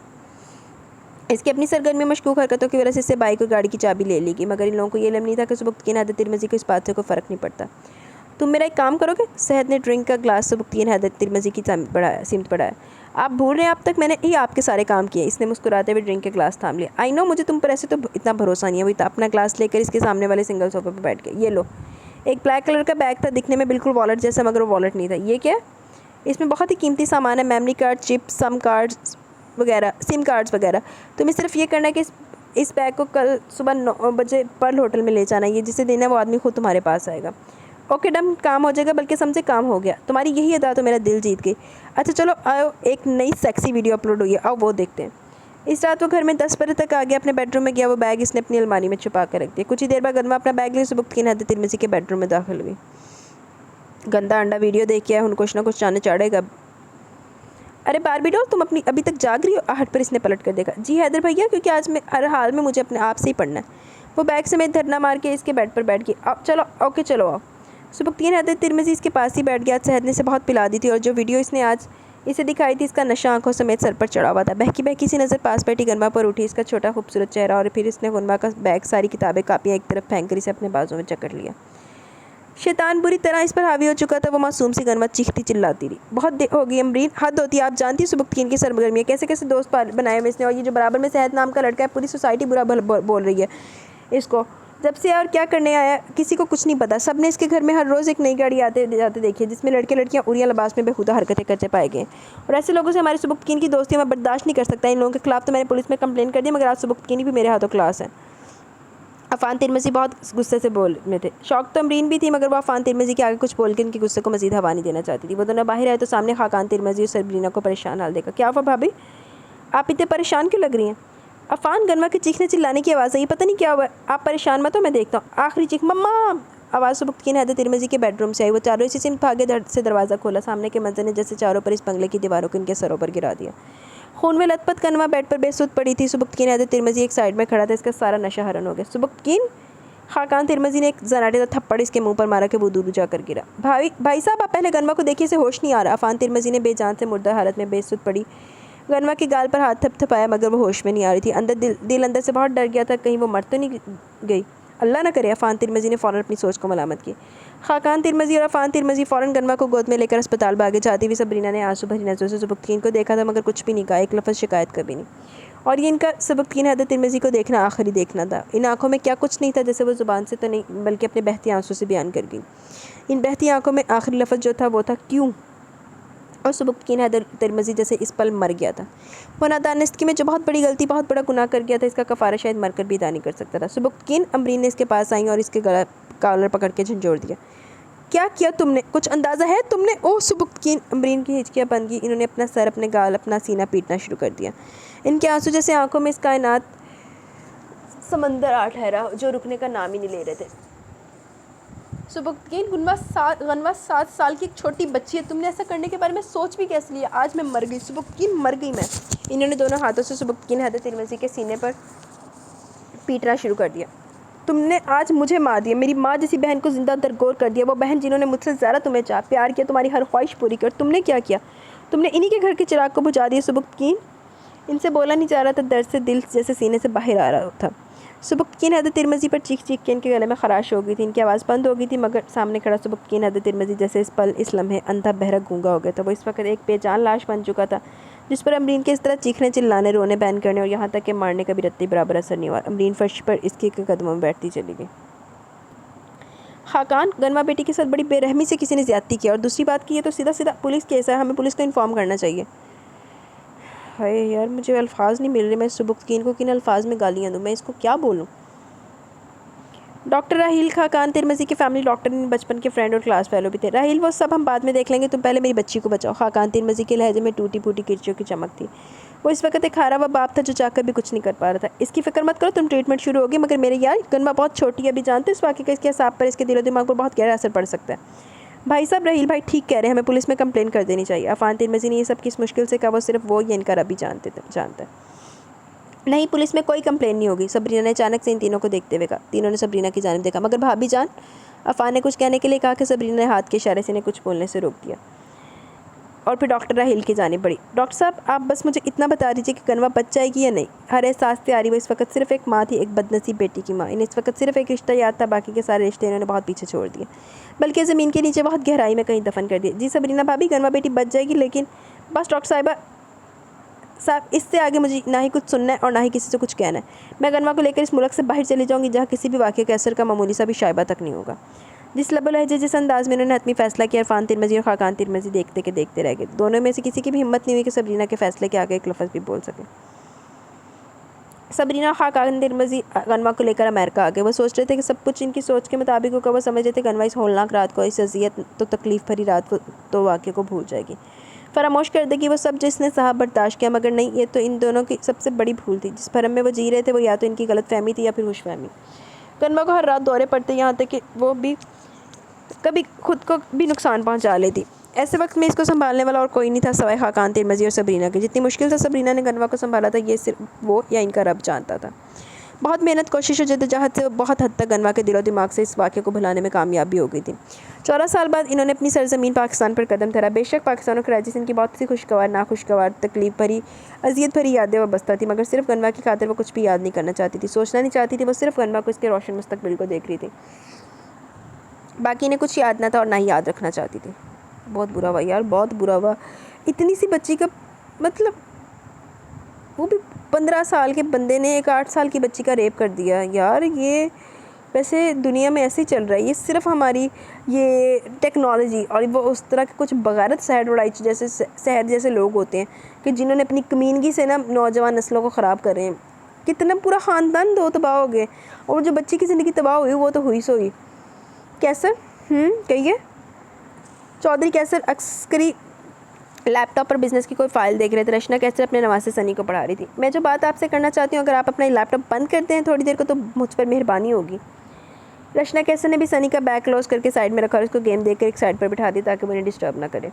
इसकी अपनी सरगर्मी मशकूक हरकतों की वजह से इससे बाइक और गाड़ी की चाबी ले ली गई, मगर इन लोगों को ये इल्म नहीं था कि सुबकतीन हैदर तिरमिज़ी को इस बात से कोई फ़र्क नहीं पड़ता। तुम मेरा एक काम करोगे? शहद ने ड्रिंक का ग्लास सुबकतीन हैदर तिरमिज़ी की सिमत बढ़ाया। आप भूल रहे हैं, अब तक मैंने ही आपके सारे काम किए। इसने मुस्कुराते हुए ड्रिंक का ग्लास थाम लिया। आई नो, मुझे तुम पर ऐसे तो इतना भरोसा नहीं है। वही अपना ग्लास लेकर इसके सामने वाले सिंगल सोफे पर बैठ गए। ये लो। एक ब्लैक कलर का बैग था, दिखने में बिल्कुल वॉलेट जैसा, मगर वो वॉलेट नहीं था। ये क्या है? इसमें बहुत ही कीमती सामान है, memory card, chips, SIM cards वगैरह। तुम्हें सिर्फ ये करना है कि इस बैग को कल सुबह 9 बजे पर्ल होटल में ले जाना है। ये जिसे देना है वो आदमी खुद तुम्हारे पास आएगा। ओके डन, काम हो जाएगा, बल्कि समझे काम हो गया। तुम्हारी यही अदा तो मेरा दिल जीत गई। अच्छा चलो आओ, एक नई सेक्सी वीडियो अपलोड हुई है, आओ वो देखते हैं। इस रात वो घर में 10 बजे तक आ गया। अपने बेडरूम में गया, वो बैग इसने अपनी अलमारी में छुपा कर रख दिया। कुछ ही देर बाद गनवा अपना बैग ले सुबकतीन हैदर तिरमिज़ी के बेडरूम में दाखिल हुई। गंदा अंडा वीडियो देख के उन कुछ ना कुछ जाने चढ़ेगा। अरे बारबी डॉल, तुम अपनी अभी तक जाग रही हो? आहट पर इसने पलट कर देखा। जी हैदर भैया, क्योंकि आज मैं हर हाल में मुझे अपने आप से ही पढ़ना है। वो बैग समेत धरना मार के इसके बेड पर बैठ गई। अब चलो, ओके चलो आओ। सुबकतीन हैदर तिरमिज़ी इसके पास ही बैठ गया। शहद ने इसे बहुत पिला दी थी और जो वीडियो इसने आज इसे दिखाई थी, इसका नशा आंखों समेत सर पर चढ़ा हुआ था। बहकी बहकी सी नज़र पास बैठी गनवा पर उठी, इसका छोटा खूबसूरत चेहरा, और फिर इसने गनवा का बैग, सारी किताबें कापियाँ एक तरफ फेंक कर इसे अपने बाजू में जकड़ लिया। शैतान बुरी तरह इस पर हावी हो चुका था। वो मासूम सी गनवा चीखती चिल्लाती रही। बहुत देर हो गई अमरीन, हद होती है। आप जानती है सुबकतीन की सरगर्मी कैसे कैसे दोस्त बनाए हुए इसने, और ये जो बराबर में शहद नाम का लड़का है, पूरी सोसाइटी बुरा बोल रही है इसको। जब से और क्या करने आया किसी को कुछ नहीं पता। सब ने इसके घर में हर रोज़ एक नई गाड़ी आते जाते देखी, जिसमें लड़के लड़कियां उड़िया लिबास में बेहुदा हरकतें करते पाए गए। और ऐसे लोगों से हमारी सुबकतीन की दोस्ती मैं बर्दाश्त नहीं कर सकता। इन लोगों के खिलाफ तो मैंने पुलिस में कंप्लेन कर दी, मगर आज सुबकतीन भी मेरे हाथों क्लास है। अफ़ान तिरमिज़ी बहुत गुस्से से बोल में थे। शौक तो अमरीन भी थी, मगर वो अफ़ान तिरमिज़ी के आगे कुछ बोल के इनके गुस्से को मज़ीद हवा नहीं देना चाहती थी। वो दोनों बाहर आए तो सामने खाकान तिरमिज़ी और सबरीना को परेशान हाल देखा। क्या हुआ भाभी, आप इतने परेशान क्यों लग रही हैं? अफ़ान, गनवा के चीखने चिल्लाने की आवाज़ आई। पता नहीं क्या हुआ, आप परेशान मत हो, मैं देखता हूँ। आखिरी चीख, मम्मा। आवाज़ सुबकतीन हैदर तिरमिज़ी के बेडरूम से आई। वो चारों इसी सिम भागे, धड़ से दरवाज़ा खोला। सामने के मंजर ने जैसे चारों पर इस बंगले की दीवारों को इनके सरों पर गिरा दिया। खून में लथपथ गनवा बेड पर बेसुध पड़ी थी। सुबकतीन हैदर तिरमिज़ी एक साइड में खड़ा था। इसका सारा नशा हरण हो गया। सुबकतीन, खाकान तिरमिज़ी ने एक जनाटे थप्पड़ इसके मुंह पर मारा कि वो दूर जाकर गिरा। भाई साहब, आप पहले गनवा को देखिए, इसे होश नहीं आ रहा। अफ़ान तिरमिज़ी ने बेजान से मुर्दा हालत में बेसुध पड़ी गनवा के गाल पर हाथ थपथपाया, मगर वो होश में नहीं आ रही थी। दिल अंदर से बहुत डर गया था, कहीं वो मर तो नहीं गई। अल्लाह ना करे। अफ़ान तिरमिज़ी ने फ़ौरन अपनी सोच को मलामत की। खाकान तिरमिज़ी और अफ़ान तिरमिज़ी फ़ौरन गनवा को गोद में लेकर अस्पताल भागे। जाती हुई सबरीना ने आंसू भरी नज़रों से सुबकतीन को देखा था, मगर कुछ भी नहीं कहा, एक लफ्ज़ शिकायत कभी नहीं। और ये इनका सुबकतीन हैदर तिरमिज़ी को देखना आखिरी देखना था। इन आँखों में क्या कुछ नहीं था, जैसे वो ज़ुबान से तो नहीं बल्कि अपने बहती आंसू से बयान कर गई। इन बहती आँखों में आखिरी लफ्ज़ जो था वो था क्यों। और सुबकतीन हैदर तिरमिज़ी जैसे इस पल मर गया था। वो नादानिस्तगी में जो बहुत बड़ी गलती, बहुत बड़ा गुनाह कर गया था, इसका कफ़ारा शायद मरकर भी अदा नहीं कर सकता था। सुबकतीन, अमरीन ने इसके पास आई और इसके गला कॉलर पकड़ के झंझोड़ दिया। क्या किया तुमने? कुछ अंदाज़ा है तुमने? ओह सुबुक्तकीन। अमरीन की हिचकियाँ बन गई। इन्होंने अपना सर, अपने गाल, अपना सीना पीटना शुरू कर दिया। इनके आंसू जैसे आंखों में इस कायनात समंदर आ ठहरा जो रुकने का नाम ही नहीं ले रहे थे। सुबुक्तकीन, गनवा 7 साल की एक छोटी बच्ची है, तुमने ऐसा करने के बारे में सोच भी कैसे लिया? आज मैं मर गई सुबुक्तकीन, मर गई मैं। इन्होंने दोनों हाथों से सुबुक्तकीन हैदर तिरमिज़ी के सीने पर पीटना शुरू कर दिया। तुमने आज मुझे मार दिया, मेरी माँ जैसी बहन को जिंदा दरगोर कर दिया, वो बहन जिन्होंने मुझसे ज़्यादा तुम्हें चाहा, प्यार किया, तुम्हारी हर ख्वाहिश पूरी कर। तुमने क्या किया? तुमने इन्हीं के घर के चिराग को बुझा दिया सुबुक्तकीन। इनसे बोला नहीं जा रहा था, दर्द से दिल जैसे सीने से बाहर आ रहा था। सुबुक्तकीन हैदर तिरमिज़ी पर चीख चीख के इनके गले में खराश हो गई थी। इनकी आवाज़ बंद हो गई थी, मगर सामने खड़ा सुबुक्तकीन हैदर तिरमिज़ी जैसे इस पल, इस लम्हे अंधा बहरा गूंगा हो गया था। वो इस वक्त एक बेजान लाश बन चुका था, जिस पर अमरीन के इस तरह चीखने, चिल्लाने, रोने, बैन करने और यहाँ तक कि मारने का भी रत्ती बराबर असर नहीं हुआ। अमरीन फर्श पर इसके कदमों में बैठती चली गई। खाकान, गनवा बेटी के साथ बड़ी बेरहमी से किसी ने ज़्यादती किया, और दूसरी बात की, ये तो सीधा सीधा पुलिस केस है, हमें पुलिस को इन्फॉर्म करना चाहिए। हाय यार, मुझे अल्फाज नहीं मिल रहे, मैं सुबुक्तकीन को किन अल्फाज में गालियाँ दूँ, मैं इसको क्या बोलूँ? डॉक्टर राहील खाकान तिरमिज़ी के फैमिली डॉक्टर बचपन के फ्रेंड और क्लास फेलो भी थे। राहील, वो सब हम बाद में देख लेंगे, तुम पहले मेरी बच्ची को बचाओ। खाकान तिरमिज़ी के लहजे में टूटी फूटी किरचियों की चमक थी। वो इस वक्त एक हारा हुआ बाप था जो चाहकर भी कुछ नहीं कर पा रहा था। इसकी फिक्र मत करो, तुम ट्रीटमेंट शुरू होगी, मगर मेरे यार गनवा बहुत छोटी है, अभी जानते हो इस वाक़े का इसके हिसाब पर, इसके दिलो दिमाग पर बहुत गहरा असर पड़ सकता है। भाई साहब, राहील भाई ठीक कह रहे हैं, हमें पुलिस में कंप्लेन कर देनी चाहिए। अफान तिरमिज़ी ने ये सब किस मुश्किल से कहा, वो सिर्फ वो या इनका रब ही जानता है। नहीं, पुलिस में कोई कंप्लेन नहीं होगी, सबरीना ने अचानक से इन तीनों को देखते हुए कहा। तीनों ने सबरीना की जानिब देखा। मगर भाभी जान, अफान ने कुछ कहने के लिए कहा कि सबरीना ने हाथ के इशारे से इन्हें कुछ बोलने से रोक दिया और फिर डॉक्टर राहील की जानिब बढ़ी। डॉक्टर साहब, आप बस मुझे इतना बता दीजिए कि गनवा बच जाएगी या नहीं? हर एहसास तैयारी, वो इस वक्त सिर्फ एक माँ थी, एक बदनसीब बेटी की माँ। इन्हें इस वक्त सिर्फ एक रिश्ता याद था, बाकी के सारे रिश्ते इन्होंने बहुत पीछे छोड़ दिए, बल्कि ज़मीन के नीचे बहुत गहराई में कहीं दफन कर दिए। जी सबरीना भाभी, गनवा बेटी बच जाएगी, लेकिन बस डॉक्टर साहिबा साहब, इससे आगे मुझे ना ही कुछ सुनना है और ना ही किसी से कुछ कहना है। मैं गनवा को लेकर इस मुल्क से बाहर चली जाऊंगी, जहाँ किसी भी वाक़े के असर का मामूली सा भी शायबा तक नहीं होगा। जिस लबो लहजे, जिस अंदाज़ में इन्होंने हतमी फ़ैसला किया, अफान तिरमिज़ी और खाकान तिरमिज़ी देखते के देखते रह गए। दोनों में से किसी की भी हिम्मत नहीं हुई कि सबरीना के फ़ैसले के आगे एक लफ्ज़ भी बोल सके। सबरीना और खाकान तिरमिज़ी गनवा को लेकर अमेरिका आ गए। वो सोच रहे थे कि सब कुछ इनकी सोच के मुताबिक होगा। वो समझ रहे थे गनवा इस होलनाक रात को, इस अजियत तो तकलीफ़ भरी रात को तो वाक़े को भूल जाएगी, फरामोश कर देगी वो सब जिसने साहब बर्दाश्त किया। मगर नहीं, ये तो इन दोनों की सबसे बड़ी भूल थी। जिस भरम में वो जी रहे थे, वो या तो इनकी गलतफहमी थी या फिर खुशफहमी। गनवा को हर रात दौरे पड़ते, यहाँ तक कि वो भी कभी खुद को भी नुकसान पहुँचा लेती। ऐसे वक्त में इसको संभालने वाला और कोई नहीं था सवाए खाकान तिरमिज़ी और सबरीना के। जितनी मुश्किल से सबरीना ने गनवा को संभाला था, ये सिर्फ वो या इनका रब जानता था। बहुत मेहनत, कोशिश और जद्दोजहद से बहुत हद तक गनवा के दिलो दिमाग से इस वाक़े को भुलाने में कामयाब भी हो गई थी। 14 साल बाद इन्होंने अपनी सरजमीन पाकिस्तान पर कदम धरा। बेशक पाकिस्तान और कराची से इनकी बहुत सी खुशगवार, नाखुशगवार, तकलीफ भरी, अजियत भरी यादें वाबस्ता थी, मगर सिर्फ गनवा की खातिर वो कुछ भी याद नहीं करना चाहती थी, सोचना नहीं चाहती थी। वो सिर्फ गनवा को इसके रोशन मुस्तकबिल को देख रही थी, बाकी इन्हें कुछ याद ना था और ना ही याद रखना चाहती थी। बहुत बुरा हुआ यार, बहुत बुरा हुआ। इतनी सी बच्ची का, मतलब वो भी 15 साल के बंदे ने एक 8 साल की बच्ची का रेप कर दिया यार। ये वैसे दुनिया में ऐसे ही चल रहा है, ये सिर्फ हमारी ये टेक्नोलॉजी और वो उस तरह के कुछ बगारत शहर जैसे लोग होते हैं कि जिन्होंने अपनी कमीनगी से ना नौजवान नस्लों को ख़राब कर रहे हैं। कितना पूरा ख़ानदान दो तबाह हो गए, और जो बच्ची की ज़िंदगी तबाह हुई वो तो हुई सो हुई। कैसर, कहिए। चौधरी कैसर अस्करी लैपटॉप पर बिज़नेस की कोई फ़ाइल देख रहे थे। रशना कैसर अपने नवासे सनी को पढ़ा रही थी। मैं जो बात आपसे करना चाहती हूँ, अगर आप अपना लैपटॉप बंद करते हैं थोड़ी देर को, तो मुझ पर मेहरबानी होगी। रशना कैसर ने भी सनी का बैग क्लोज करके साइड में रखा और उसको गेम देकर एक साइड पर बिठा दी ताकि मुझे डिस्टर्ब ना करे।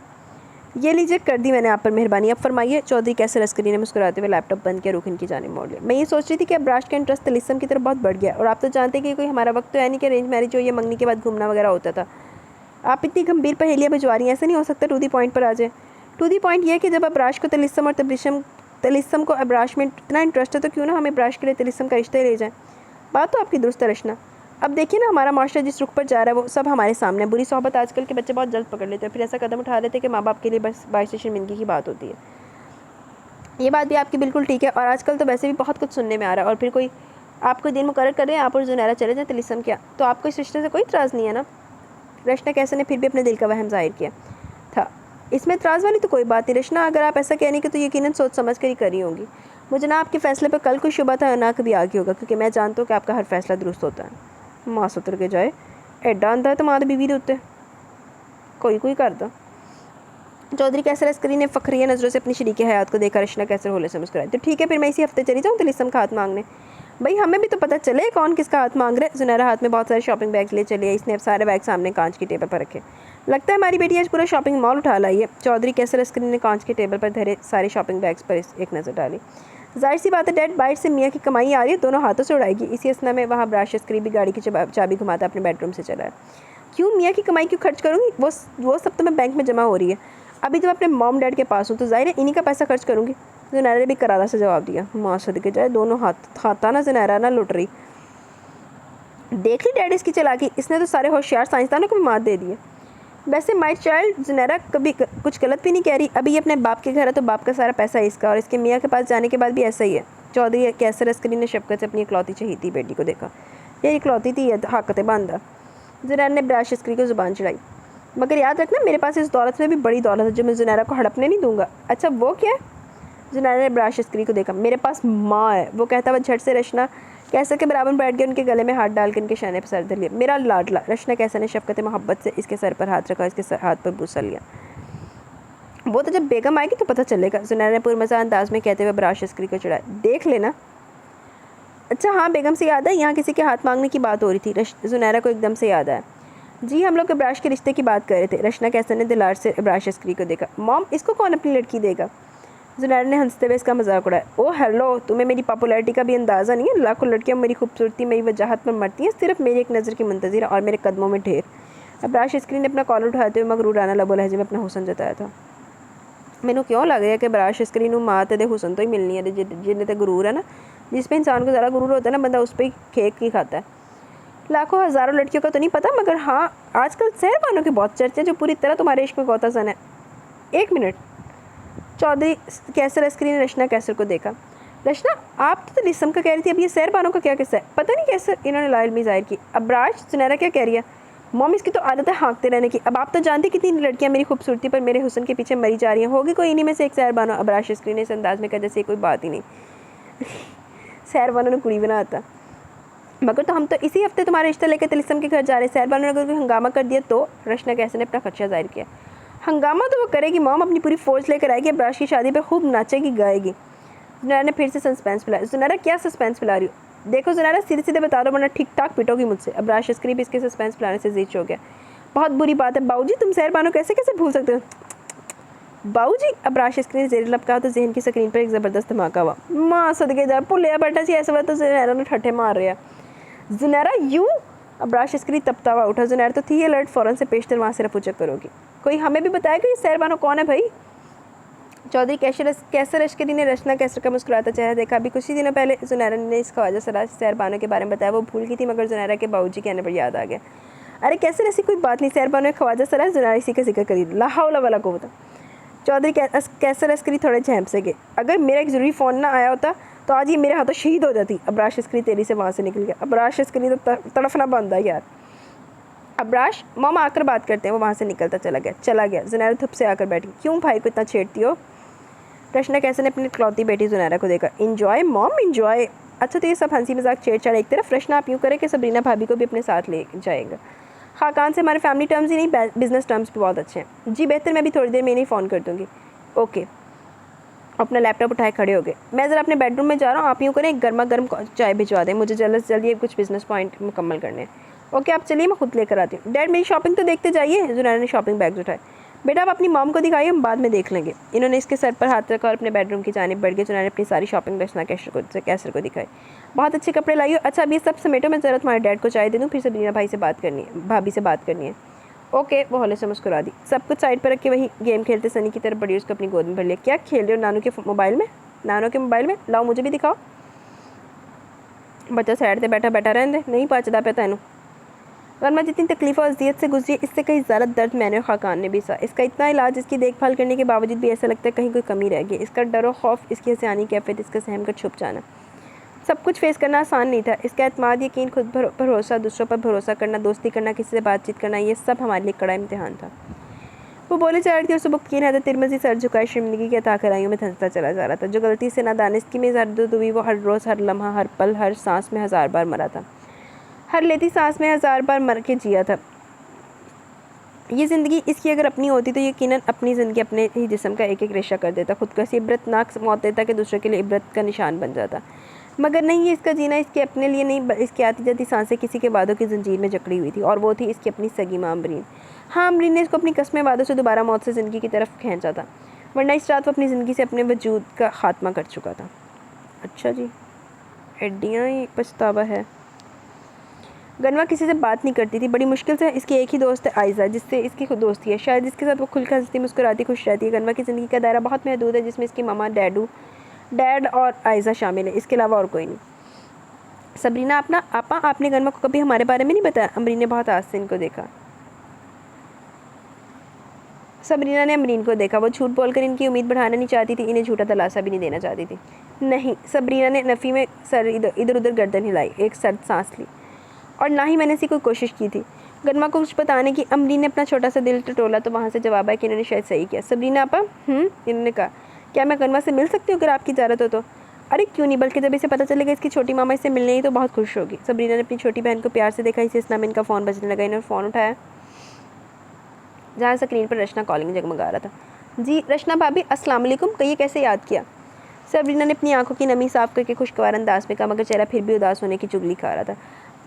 ये लीजिए, कर दी मैंने आप पर मेहरबानी, अब फरमाइए। चौधरी कैसर अस्करी ने मुस्कुराते हुए लैपटॉप बंद किया, रुखिन की जानिब मोड़ लिया। मैं ये सोच रही थी कि अब राष्ट्र का इंटरेस्ट तलिस्म की तरफ बहुत बढ़ गया, और आप तो जानते हैं कि कोई हमारा वक्त तो है नहीं कि अरेंज मैरिज हो या मंगनी के बाद घूमना वगैरह होता था। आप इतनी गंभीर पहेलियाँ भिजवा रही हैं, ऐसा नहीं हो सकता। टू दी पॉइंट पर आ जाए। टू दी पॉइंट ये है कि जब अब्राश को तलिस्म और तलिस्म को अब्राश में इतना इंटरेस्ट है, तो क्यों ना हम अब्राश के लिए तलिस्म का रिश्ता ही ले जाएँ। बात तो आपकी दुरुस्त है रचना। अब देखिए ना, हमारा माशरा जिस रुख पर जा रहा है वो सब हमारे सामने। बुरी सोहबत आजकल के बच्चे बहुत जल्द पकड़ लेते हैं, फिर ऐसा कदम उठा लेते हैं कि माँ बाप के लिए बस बाइश शर्मिंदगी की बात होती है। ये बात भी आपकी बिल्कुल ठीक है, और आजकल तो वैसे भी बहुत कुछ सुनने में आ रहा है। और फिर कोई आपको दिन मुकर्रर कर रहे हैं, आप और जुनैरा चले जाएँ तलिस्म किया, तो आपको इस रिश्ते से कोई इतराज़ नहीं है ना। रचना कैसे ने फिर भी अपने दिल का वहम जाहिर किया था। इसमें इतराज़ वाली तो कोई बात नहीं रचना, अगर आप ऐसा कहने की तो यकीनन सोच समझ कर ही करी होंगी। मुझे ना आपके फ़ैसले पर कल कोई शुबा था, ना कभी आगे होगा, क्योंकि मैं जानता हूँ कि आपका हर फैसला दुरुस्त होता है। माँ सुतर के जाए, एड्डा अंधा है तो माँ तो बीवी दे उत्ते। कोई कोई कर दो। चौधरी कैसर अस्करी ने फ़खरिया नज़रों से अपनी शरीक हयात को देखा रशना कैसर होले से मुस्कुराई। तो ठीक है फिर मैं इसी हफ्ते चली जाऊँ तिलिस्म का हाथ मांगने। भाई हमें भी तो पता चले कौन किसका हाथ मांग रहा है। जुनैरा हाथ में बहुत सारे शॉपिंग बैग्स ले चली है। इसने अब सारे बैग सामने कांच की टेबल पर रखे। लगता है हमारी बेटी आज पूरा शॉपिंग मॉल उठा लाई है। चौधरी कैसर अस्करी ने कांच के टेबल पर धरे सारे शॉपिंग बैग्स पर एक नज़र डाली। जाहिर सी बात है डैड बाइट से मियाँ की कमाई आ रही है, दोनों हाथों से उड़ाएगी। इसी असना में वहाँ अब्राश अस्करी भी गाड़ी की चाबी घुमाता अपने बेडरूम से चला है। क्यों मियाँ की कमाई क्यों खर्च करूँगी? वो सब तो मैं बैंक में जमा हो रही है। अभी तो मैं अपने मॉम डैड के पास हूँ तो ज़ाहिर है इन्हीं का पैसा खर्च करूँगी। जुनैरा ने भी करारा से जवाब दिया। माँ सदके जाए दोनों हाथा ना जुनैरा ना लुट रही। देख ली डैड इसकी चलाकी, इसने तो सारे होशियार साइंसदानों को भी मात दे दी है। वैसे माय चाइल्ड जुनैरा कभी कुछ गलत भी नहीं कह रही। अभी ये अपने बाप के घर है तो बाप का सारा पैसा है इसका, और इसके मियाँ के पास जाने के बाद भी ऐसा ही है। चौधरी कैसर अस्करी ने शफकत से अपनी इकलौती चहीती बेटी को देखा। ये इकलौती थी हाकते बांधा। जुनैरा ने अब्राश अस्करी को ज़ुबान चढ़ाई। मगर याद रखना मेरे पास इस दौलत में भी बड़ी दौलत है जो मैं जुनैरा को हड़पने नहीं दूंगा। अच्छा वो क्या है? जुनैरा ने अब्राश अस्करी को देखा। मेरे पास माँ है। वो कहता हुआ झट से रशना कैसर के बराबर बैठ गया, उनके गले में हाथ डालकर उनके शहने पर सर धर लिया। मेरा लाडला। रशना कैसर ने शफकत मोहब्बत से इसके सर पर हाथ रखा, इसके हाथ पर बूसा लिया। वो तो जब बेगम आएगी तो पता चलेगा। जुनैरा ने पुरमज़ा अंदाज में कहते हुए अब्राश अस्करी को चढ़ाया। देख लेना। अच्छा हाँ बेगम से याद है यहाँ किसी के हाथ मांगने की बात हो रही थी। जुनैरा को एकदम से याद आया। जी हम लोग अब्राश के रिश्ते की बात कर रहे थे। रशना कैसर ने दिलार से अब्राश अस्करी को देखा। मॉम इसको कौन अपनी लड़की देगा? जुनैरा ने हंसते हुए इसका मजाक उड़ाया। ओह हेलो, तुम्हें मेरी पॉपुलैरिटी का भी अंदाज़ा नहीं है? लाखों लड़कियां मेरी खूबसूरती मेरी वजाहत पर मरती हैं, सिर्फ मेरी एक नज़र की मुंतज़िर और मेरे कदमों में ढेर। अब्राश अस्करी ने अपना कॉलर उठाते हुए मगरूराना लबो लहजे में अपना हुसन जताया था। मैनू क्यों लग रहा है कि अब्राश अस्करी नू माँ ते हुसन तो ही मिलनी है। जिन्हें तो गुरूर है ना, जिस पे इंसान को ज़्यादा गुरूर होता है ना बंदा उस पर ही खेक ही खाता है। लाखों हज़ारों लड़कियों का तो नहीं पता, मगर हाँ आजकल सहरबानों के बहुत चर्चे जो पूरी तरह तुम्हारे इश्क में गोताज़न है। एक मिनट। चौधरी कैसर अस्करी ने रशना कैसर को देखा। रशना आप तो तिलिस्म का कह रही थी, अब ये सहरबानों का क्या किस्सा है? पता नहीं कैसर, इन्होंने लाइल्मी ज़ाहिर की। अब्राश जुनैरा क्या कह रही है? मॉम इसकी तो आदत है हाँकते रहने की। अब आप तो जानती कितनी लड़कियां मेरी खूबसूरती पर मेरे हुस्न के पीछे मरी जा रही हैं, होगी कोई इन्हीं में से एक सहरबानो। अब्राश अस्करी ने इस अंदाज में कहा जैसे कोई बात ही नहीं। सहरबानों ने कुड़ी बनाता। मगर तो हम तो इसी हफ्ते तुम्हारा रिश्ता लेकर तिलिस्म के घर जा रहे हैं। सहरबानो ने अगर कोई हंगामा कर दिया तो? रशना कैसर ने अपना खदशा जाहिर किया। हंगामा तो वो करेगी मॉम, अपनी पूरी फौज लेकर आएगी, अब्राश की शादी पर खूब नाचेगी गाएगी। जुनैरा ने फिर से सस्पेंस फैलाया। जुनैरा क्या सस्पेंस फैला रही हो? देखो जुनैरा सीधे सीधे बता दो वरना ठीक ठाक पिटोगी मुझसे। अब्राश अस्करी भी इसके सस्पेंस फैलाने से जीत हो गया। बहुत बुरी बात है बाबूजी, तुम सहरबानो कैसे कैसे भूल सकते हो? बाबूजी, अब्राश अस्करी ने ज़ेर लब कहा तो जहन की स्क्रीन पर एक ज़बरदस्त धमाका हुआ। माँ सदके जा भुलिया बैठा सी ऐसा तो जुनैरा ने ठट्ठे मार रहा। जुनैरा यूँ? अब्राश अस्करी तपता हुआ उठा। जुनैरा तो थी अलर्ट, फ़ौरन से पेशतर वहाँ से रफू चेक करोगी। कोई हमें भी बताएगा ये सहरबानो कौन है भाई? चौधरी कैसर अस्करी ने रशना कैसर का मुस्कुराता चेहरा देखा। अभी कुछ ही दिनों पहले जुनैरा ने इस ख्वाजा सराज सहरबानो के बारे में बताया। वो भूल गई थी मगर जुनैरा के बाबूजी कहने पर याद आ गया। अरे कैसर ऐसी कोई बात नहीं, सहरबानो एक ख्वाजा सराज। जुनैरा इसी का जिक्र करी। ला हौला वला कुव्वत। चौधरी कैसर अस्करी थोड़े झेंप से गए। अगर मेरा एक ज़रूरी फ़ोन ना आया होता तो आज ये मेरे हाथों शहीद हो जाती। अब्राश अस्करी तेरी से वहाँ से निकल गया। अब्राश अस्करी तो तड़फना बंद है यार। अब्राश मामा आकर बात करते हैं। वो वहाँ से निकलता चला गया। जुनैरा धुप से आकर बैठी। क्यों भाई को इतना छेड़ती हो? रशना कैसर ने अपनी इकलौती बेटी जुनैरा को देखा। Enjoy mom enjoy. अच्छा तो ये सब हंसी मजाक छेड़छाड़ एक तरफ। रशना आप यूँ करें कि सबरीना भाभी को भी अपने साथ ले जाएगा। खाकान से हमारे फैमिली टर्म्स ही नहीं बिजनेस टर्म्स भी बहुत अच्छे हैं। जी बेहतर, मैं भी थोड़ी देर में नहीं फ़ोन कर दूँगी। ओके। अपना लैपटॉप उठाए खड़े हो गए। मैं ज़रा अपने बेडरूम में जा रहा हूँ, आप यूँ करें एक गर्मा गर्म चाय भिजवा दें, मुझे जल्द से जल्दी कुछ बिजनेस पॉइंट मुकम्मल करने हैं। ओके आप चलिए, मैं खुद लेकर आती हूँ। डैड मेरी शॉपिंग तो देखते जाइए। जुनैरा ने शॉपिंग बैग्स उठाए। बेटा आप अपनी मॉम को दिखाइए, हम बाद में देख लेंगे। इन्होंने इसके सर पर हाथ रखा और अपने बेडरूम की जानिब बढ़ गए। जुनैरा ने अपनी सारी शॉपिंग रचना कैसर को दिखाई। बहुत अच्छे कपड़े लाई हो। अच्छा अभी सब समेटो, मैं ज़रा तुम्हारे डैड को चाय दे दूँ, फिर सबरीना भाभी से बात करनी है। ओके। वो हौले से मुस्कुरा दी। सब कुछ साइड पर रख के वहीं गेम खेलते सनी की तरफ बढ़ी, उसको अपनी गोद में भर लिया। क्या खेल रहे हो नानू के मोबाइल में? लाओ मुझे भी दिखाओ। बच्चा साइड से बैठा रहने दे, नहीं पचता पे तेनू। वरना जितनी तकलीफ और अजियत से गुजरी इससे कहीं ज़्यादा दर्द मैंने और खाकान ने भी सहा। इसका इतना इलाज, इसकी देखभाल करने के बावजूद भी ऐसा लगता है कहीं कोई कमी रह गई। इसका डर और खौफ, इसकी हसियानी कैफियत, इसका सहम कर छुप जाना, सब कुछ फेस करना आसान नहीं था। इसका एतमाद, यकीन, खुद भरोसा, दूसरों पर भरोसा करना, दोस्ती करना, किसी से बातचीत करना, ये सब हमारे लिए कड़ा इम्तिहान था। वो बोले जा रही थी और सुबह की हैदर तिरमजी सर झुकाए शर्मिंदगी के अता कराइयों में धंसता चला जा रहा था। जो गलती से नादानिस्ती में जर्द हुई वो हर रोज़, हर लम्हा, हर पल, हर सांस में 1000 बार मरा था। हर लेती सांस में 1000 बार मर के जिया था। ये ज़िंदगी इसकी अगर अपनी होती तो यकीनन अपनी ज़िंदगी अपने ही जिस्म का एक एक रेशा कर देता, खुद को ऐसी इबरतनाक मौत देता कि दूसरे के लिए इबरत का निशान बन जाता। मगर नहीं, ये इसका जीना इसके अपने लिए नहीं, इसकी आती जाती सांसें किसी के वादों की जंजीर में जकड़ी हुई थी, और वो थी इसकी अपनी सगी माँ अमरीन। हाँ, अमरीन ने इसको अपनी कस्में वादों से दोबारा मौत से ज़िंदगी की तरफ खींचा था, वरना इस रात वो अपनी ज़िंदगी से अपने वजूद का खात्मा कर चुका था। अच्छा जी, एड्डियाँ ही पछतावा है। गनवा किसी से बात नहीं करती थी, बड़ी मुश्किल से इसकी एक ही दोस्त है आयज़ा, जिससे इसकी खुद दोस्ती है, शायद इसके साथ वो खुलकर हंसती मुस्कुराती खुश रहती है। गनवा की ज़िंदगी का दायरा बहुत महदूद है, जिसमें इसकी मामा डैड और आयज़ा शामिल है, इसके अलावा और कोई नहीं। सबरीना अपना आपा, आपने गनवा को कभी हमारे बारे में नहीं बताया? अमरीन ने बहुत आस से इनको देखा। सबरीना ने अमरीन को देखा, वो झूठ बोलकर इनकी उम्मीद बढ़ाना नहीं चाहती थी, इन्हें झूठा दिलासा भी नहीं देना चाहती थी। नहीं, सबरीना ने नफ़ी में सर इधर उधर गर्दन हिलाई, एक सर्द सांस ली, और ना ही मैंने ऐसी कोई कोशिश की थी गनमा को कुछ बताने की। अमरीन ने अपना छोटा सा दिल टटोला तो वहाँ से जवाब आया कि इन्होंने शायद सही किया। सबरीना आपा, इन्होंने कहा, क्या मैं गनमा से मिल सकती हूँ अगर आपकी इजाज़त हो तो? अरे क्यों नहीं, बल्कि जब इसे पता चलेगा इसकी छोटी मामा इससे मिलने ही तो बहुत खुश होगी। सबरीना ने अपनी छोटी बहन को प्यार से देखा, इसे इस नाम इनका फ़ोन बजने लगा। इन्होंने फ़ोन उठाया जहाँ स्क्रीन पर रचना कॉलिंग जगमगा रहा था। जी रचना भाभी, अस्सलाम वालेकुम, कहिए कैसे याद किया? सबरीना ने अपनी आंखों की नमी साफ करके खुशगवार अंदाज में कहा, मगर चेहरा फिर भी उदास होने की चुगली खा रहा था।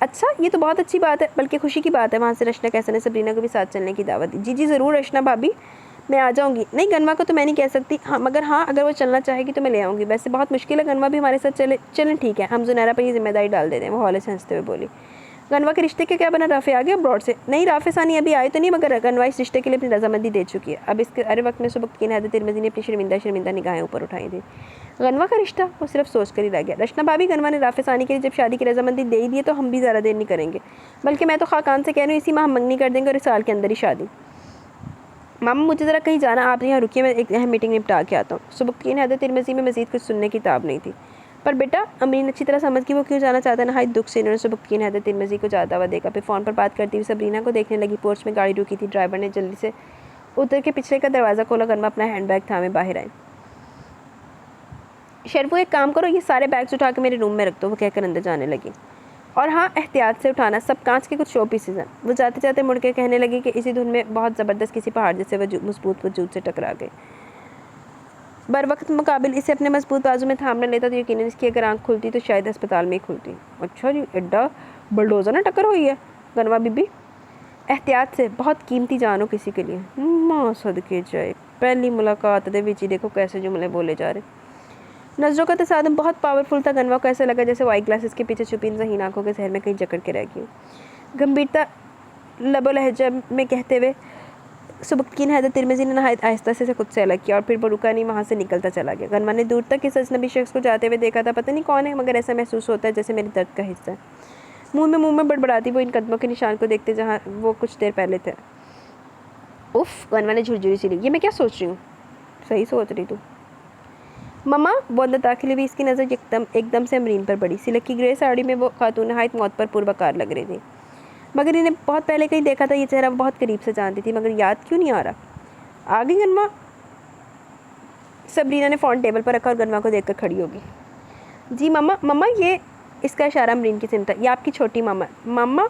अच्छा, ये तो बहुत अच्छी बात है, बल्कि खुशी की बात है। वहाँ से रचना कैसा ने सबरीना को भी साथ चलने की दावत दी। जी ज़रूर रचना भाभी, मैं आ जाऊँगी। नहीं, गनवा को तो मैं नहीं कह सकती, हाँ, मगर हाँ, अगर वो चलना चाहेगी तो मैं ले आऊँगी। वैसे बहुत मुश्किल है, गनवा भी हमारे साथ चलें ठीक है, हम जुनैरा पर ये जिम्मेदारी डाल देते हैं। वो हौले से हंसते हुए बोली। गनवा के रिश्ते के क्या बना? राफ़े आ गया अब्रॉड से? नहीं, राफ़े सानी अभी आए तो नहीं, मगर गनवा इस रिश्ते के लिए अपनी रजामंदी दे चुकी है। अब इसके अरे वक्त में सुबह हैदर तिरमिज़ी ने अपनी शर्मिंदा निगाहें ऊपर उठाई थी। गनवा का रिश्ता? वो सिर्फ सोच कर ही रह गया। रचना भाभी, गनवा ने राफ़े सानी के लिए जब शादी की रजामंदी दे ही दी है तो हम भी ज़्यादा देर नहीं करेंगे, बल्कि मैं तो खाकान से कह रही हूँ इसी माह हम मंगनी कर देंगे और इस साल के अंदर ही शादी। मामा मुझे ज़रा कहीं जाना, आप यहाँ रुकिए, मैं एक अहम मीटिंग निपटा के आता हूँ। सुबह हैदर तिरमिज़ी में मज़ीद कुछ सुनने की ताब नहीं थी। पर बेटा, अमरीन अच्छी तरह समझ कि वो क्यों जाना चाहता है। नहायत दुख से इन्होंने सुबह हैदर तिरमिज़ी को जाता हुआ देखा, फिर फ़ोन पर बात करती हुई सबरीना को देखने लगी। पोर्च में गाड़ी रुकी थी, ड्राइवर ने जल्दी से उतर के पिछले का दरवाज़ा खोला। गनमा अपना हैंड बैग थामे बाहर आए। शर्फू, एक काम करो, ये सारे बैग्स उठा के मेरे रूम में रख दो, वो कहकर अंदर जाने लगी। और हाँ, एहतियात से उठाना, सब कांच के कुछ शो पीसेज हैं। वो जाते जाते मुड़ के कहने लगी कि इसी धुन में बहुत ज़बरदस्त किसी पहाड़ जैसे मजबूत वजूद से टकरा गए। बर वक्त मुकाबिल इसे अपने मजबूत बाजू में थामने लेता तो यकीनन इसकी अगर आँख खुलती तो शायद अस्पताल में ही खुलती। अच्छा जी, एड्डा बुलडोज़र ना टक्कर हुई है गनवा बीबी? एहतियात से, बहुत कीमती जानो किसी के लिए। माँ सदके जाए, पहली मुलाकात दे विच ही देखो कैसे जुमले बोले जा रहे। नज़रों का तसादुम बहुत पावरफुल था। गनवा को ऐसा लगा जैसे वो आई ग्लासेस के पीछे छुपी इन ज़हीन आँखों के शहर में कहीं जकड़ के रह गई। गंभीरता लबो लहजा में कहते हुए सुबह हैदर तिरमिज़ी ने नहायत आहिस्ता से खुद से अलग किया, और फिर वो रुका नहीं, वहाँ से निकलता चला गया। गनवा ने दूर तक इस अजनबी शख्स को जाते हुए देखा था। पता नहीं कौन है, मगर ऐसा महसूस होता है जैसे मेरे दर्द का हिस्सा है। मुँह में बड़बड़ाती वो इन कदमों के निशान को देखते जहाँ वो कुछ देर पहले थे। उफ़, गनवा ने झुरझुरी सी ली, ये मैं क्या सोच रही हूँ? सही सोच रही तू मम्मा। वो अंदर दाखिल हुई, इसकी नज़र एकदम से अमरीन पर पड़ी। सिल्क की ग्रे साड़ी में वो खातून नहायत मौत पर पुरवकार लग रही थी, मगर इन्हें बहुत पहले कहीं देखा था। ये चेहरा बहुत करीब से जानती थी, मगर याद क्यों नहीं आ रहा। आ गई गनवा। सबरीना ने फ़ोन टेबल पर रखा और गनवा को देखकर खड़ी होगी। जी मम्मा, ये इसका इशारा अमरीन की सिमत है, ये आपकी छोटी मम्मा।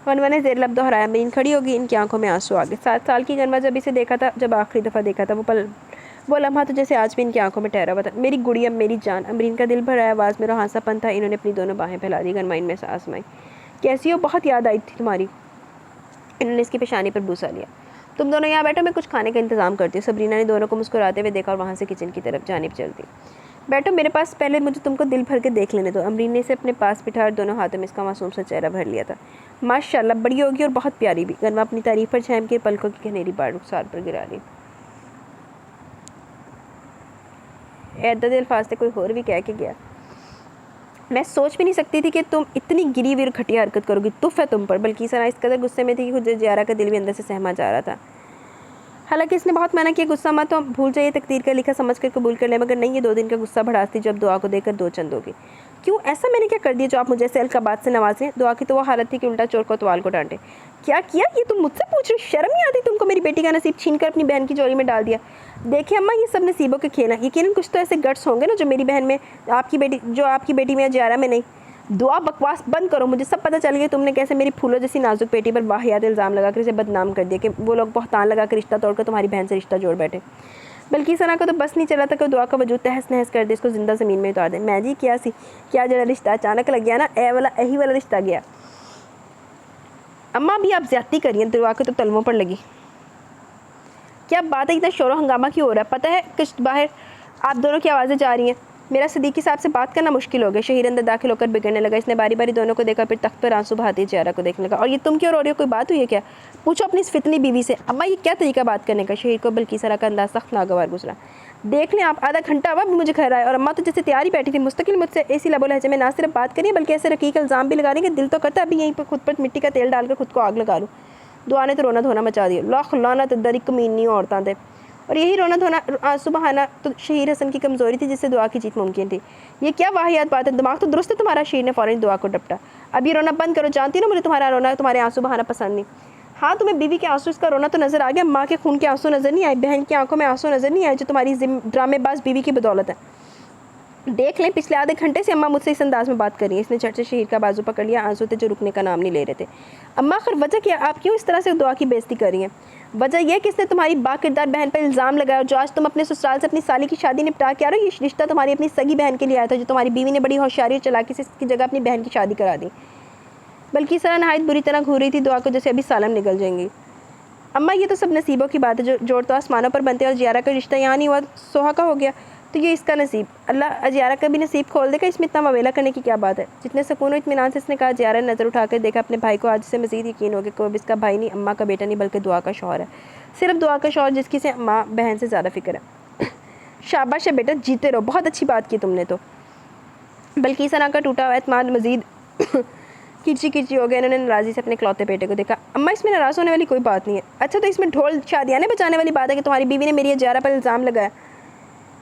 गनवा ने ज़ेर लब दोहराया। अमरीन खड़ी होगी, इनकी आंखों में आंसू आ गए। 7 साल की गनवा जब इसे देखा था, जब आखिरी दफ़ा देखा था, वो लम्हा तो जैसे आज भी इनकी आंखों में ठहरा हुआ था। मेरी गुड़िया, मेरी जान। अमरीन का दिल भरा आवाज़ में रोहांसापन था। इन्होंने अपनी दोनों बाहें फैला दी। गनमा इनमें से आसमाई। कैसी हो? बहुत याद आई थी तुम्हारी। इन्होंने इसकी पेशानी पर बूसा लिया। तुम दोनों यहाँ बैठो, मैं कुछ खाने का इंतज़ाम करती हूँ। सबरीना ने दोनों को मुस्कुराते हुए देखा और वहाँ से किचन की तरफ जानिब चलती। बैठो मेरे पास, पहले मुझे तुमको दिल भर के देख लेने दो। अमरीन ने इसे अपने पास बिठा और दोनों हाथों में इसका मासूम सा चेहरा भर लिया था। माशाल्लाह, बड़ी होगी और बहुत प्यारी भी। गनमा अपनी तारीफ पर छाम के पलकों की घनेरी बाढ़ रुखसार पर गिरा ली। ऐदा दिल फास्ते कोई और भी कह के गया, मैं सोच भी नहीं सकती थी कि तुम इतनी गिरी हुई और घटिया हरकत करोगी। तुफ है तुम पर। बल्कि सना इस कदर गुस्से में थी कि खुद ज़ियारा का दिल भी अंदर से सहमा जा रहा था। हालांकि इसने बहुत मना किया, गुस्सा मत हो, भूल जाइए, तकदीर का लिखा समझ कर कबूल कर ले। मगर नहीं, ये 2 दिन का गुस्सा बढ़ाती जब दुआ को देकर 2 चंद होगी। क्यों? ऐसा मैंने क्या कर दिया जो आप मुझे सेल का बात से नवाजें? दुआ की तो वो हालत थी कि उल्टा चोर कोतवाल को डांटे। क्या किया? ये तुम मुझसे पूछ रही? शर्म नहीं आती तुमको? मेरी बेटी का नसीब छीन कर अपनी बहन की झोली में डाल दिया। देखिए अम्मा, ये सब नसीबों के खेल हैं। यकीनन कुछ तो ऐसे गट्स होंगे ना जो मेरी बहन में, आपकी बेटी में या ज़ियारा में नहीं। दुआ बकवास बंद करो, मुझे सब पता चल गया तुमने कैसे मेरी फूलों जैसी नाजुक बेटी पर वाहियात इल्ज़ाम लगाकर इसे बदनाम कर दिया कि वो लोग बहतान लगा कर रिश्ता तोड़कर तुम्हारी बहन से रिश्ता जोड़ बैठे। बल्कि सना को तो बस नहीं चला था कि दुआ का वजूद तहस नहस कर दे, इसको जिंदा ज़मीन में उतार दे। मैं जी क्या जरा रिश्ता अचानक लग गया ना, यही वाला रिश्ता गया। अम्मा भी आप ज़्यादती करिए, दुआ के तो तलवों पर लगी। क्या बात है, इतना शोर हंगामा क्यों हो रहा है? पता है कुछ बाहर आप दोनों की आवाज़ें जा रही हैं। मेरा सदीकी साहब से बात करना मुश्किल हो गया। शहीर अंदर दाखिल होकर बिगड़ने लगा। इसने बारी बारी दोनों को देखा, फिर तख्त पर आंसू बहाते ज़ियारा को देखने लगा। और ये तुम क्यों रो रही हो, कोई बात हुई है क्या? पूछो अपनी इस फितनी बीवी से। अम्मा ये क्या तरीका बात करने का? शहीर को बल्किसरा का अंदाज सख्त नागवार गुजरा। देख लें आप, आधा घंटा अब भी मुझे खा रहा है और अम्मा तो जैसे तैयारी बैठी थी मुस्तकिल मुझसे ऐसी लबो लहजे में ना सिर्फ बात करिए बल्कि ऐसे रकीक इल्ज़ाम भी लगा रही है कि दिल तो करता अभी यहीं पर खुद पर मिट्टी का तेल डालकर खुद को आग लगा लूँ। दुआ ने तो रोना धोना मचा दिया। लाख लानत दरी कमीनी औरतां थे। और यही रोना धोना आंसू बहाना तो शहीर हसन की कमज़ोरी थी जिससे दुआ की जीत मुमकिन थी। ये क्या वाहियात बात है, दिमाग तो दुरुस्त है तुम्हारा। शहीर ने फ़ौरन दुआ को डपटा। अब ये रोना बंद करो, जानती ना मुझे तुम्हारा रोना, तुम्हारे आंसू बहाना पसंद नहीं। हाँ, तुम्हें बीवी के आंसू इसका रोना तो नज़र आ गया, माँ के खून के आंसू नज़र नहीं आए, बहन की आंखों में आंसू नज़र नहीं आए, जो तुम्हारी ड्रामेबाज बीवी की बदौलत है। देख लें, पिछले आधे घंटे से अम्मा मुझसे इस अंदाज में बात कर रही है। इसने झट से शहीर का बाजू पकड़ लिया। आंसू थे जो रुकने का नाम नहीं ले रहे थे। अम्मा आखिर वजह क्या, आप क्यों इस तरह से दुआ की बेइज्जती कर रही हैं? वजह यह कि इसने तुम्हारी बाकिरदार बहन पर इल्ज़ाम लगाया और जो आज तुम अपने ससुराल से अपनी साली की शादी निपटा के आ रहे हो, ये रिश्ता तुम्हारी अपनी सगी बहन के लिए आया था, जो तुम्हारी बीवी ने बड़ी होशियारी और चालाकी से इसकी जगह अपनी बहन की शादी करा दी। बल्कि सरा नहायत बुरी तरह घूर रही थी दुआ को, जैसे अभी सालम निकल जाएंगी। अम्मा ये तो सब नसीबों की बात है, जो जोड़ तो आसमानों पर बनते हैं और ज़ियारा का रिश्ता यहाँ नहीं हुआ, सोहा का हो गया, तो ये इसका नसीब। अल्लाह ज़ियारा का भी नसीब खोल देगा, इसमें इतना मवेला करने की क्या बात है? जितने सुकून और इत्मीनान से इसने कहा। ज़ियारा ने नज़र उठाकर देखा अपने भाई को। आज से मज़ीद यकीन हो गया कि वो इसका भाई नहीं, अम्मा का बेटा नहीं, बल्कि दुआ का शौहर है। सिर्फ दुआ का शौहर जिसकी से माँ बहन से ज़्यादा फिक्र है। शाबाश है बेटा, जीते रहो, बहुत अच्छी बात की तुमने तो। बल्कि सना का टूटा हुआ एतमाद मज़ीद किरची हो गया। इन्होंने नाराज़ी से अपने इकलौते बेटे को देखा। अम्मा इसमें नाराज़ होने वाली कोई बात नहीं है। अच्छा, तो इसमें ढोल शादियाने बचाने वाली बात है कि तुम्हारी बीवी ने मेरी ज़ियारा पर इल्ज़ाम लगाया।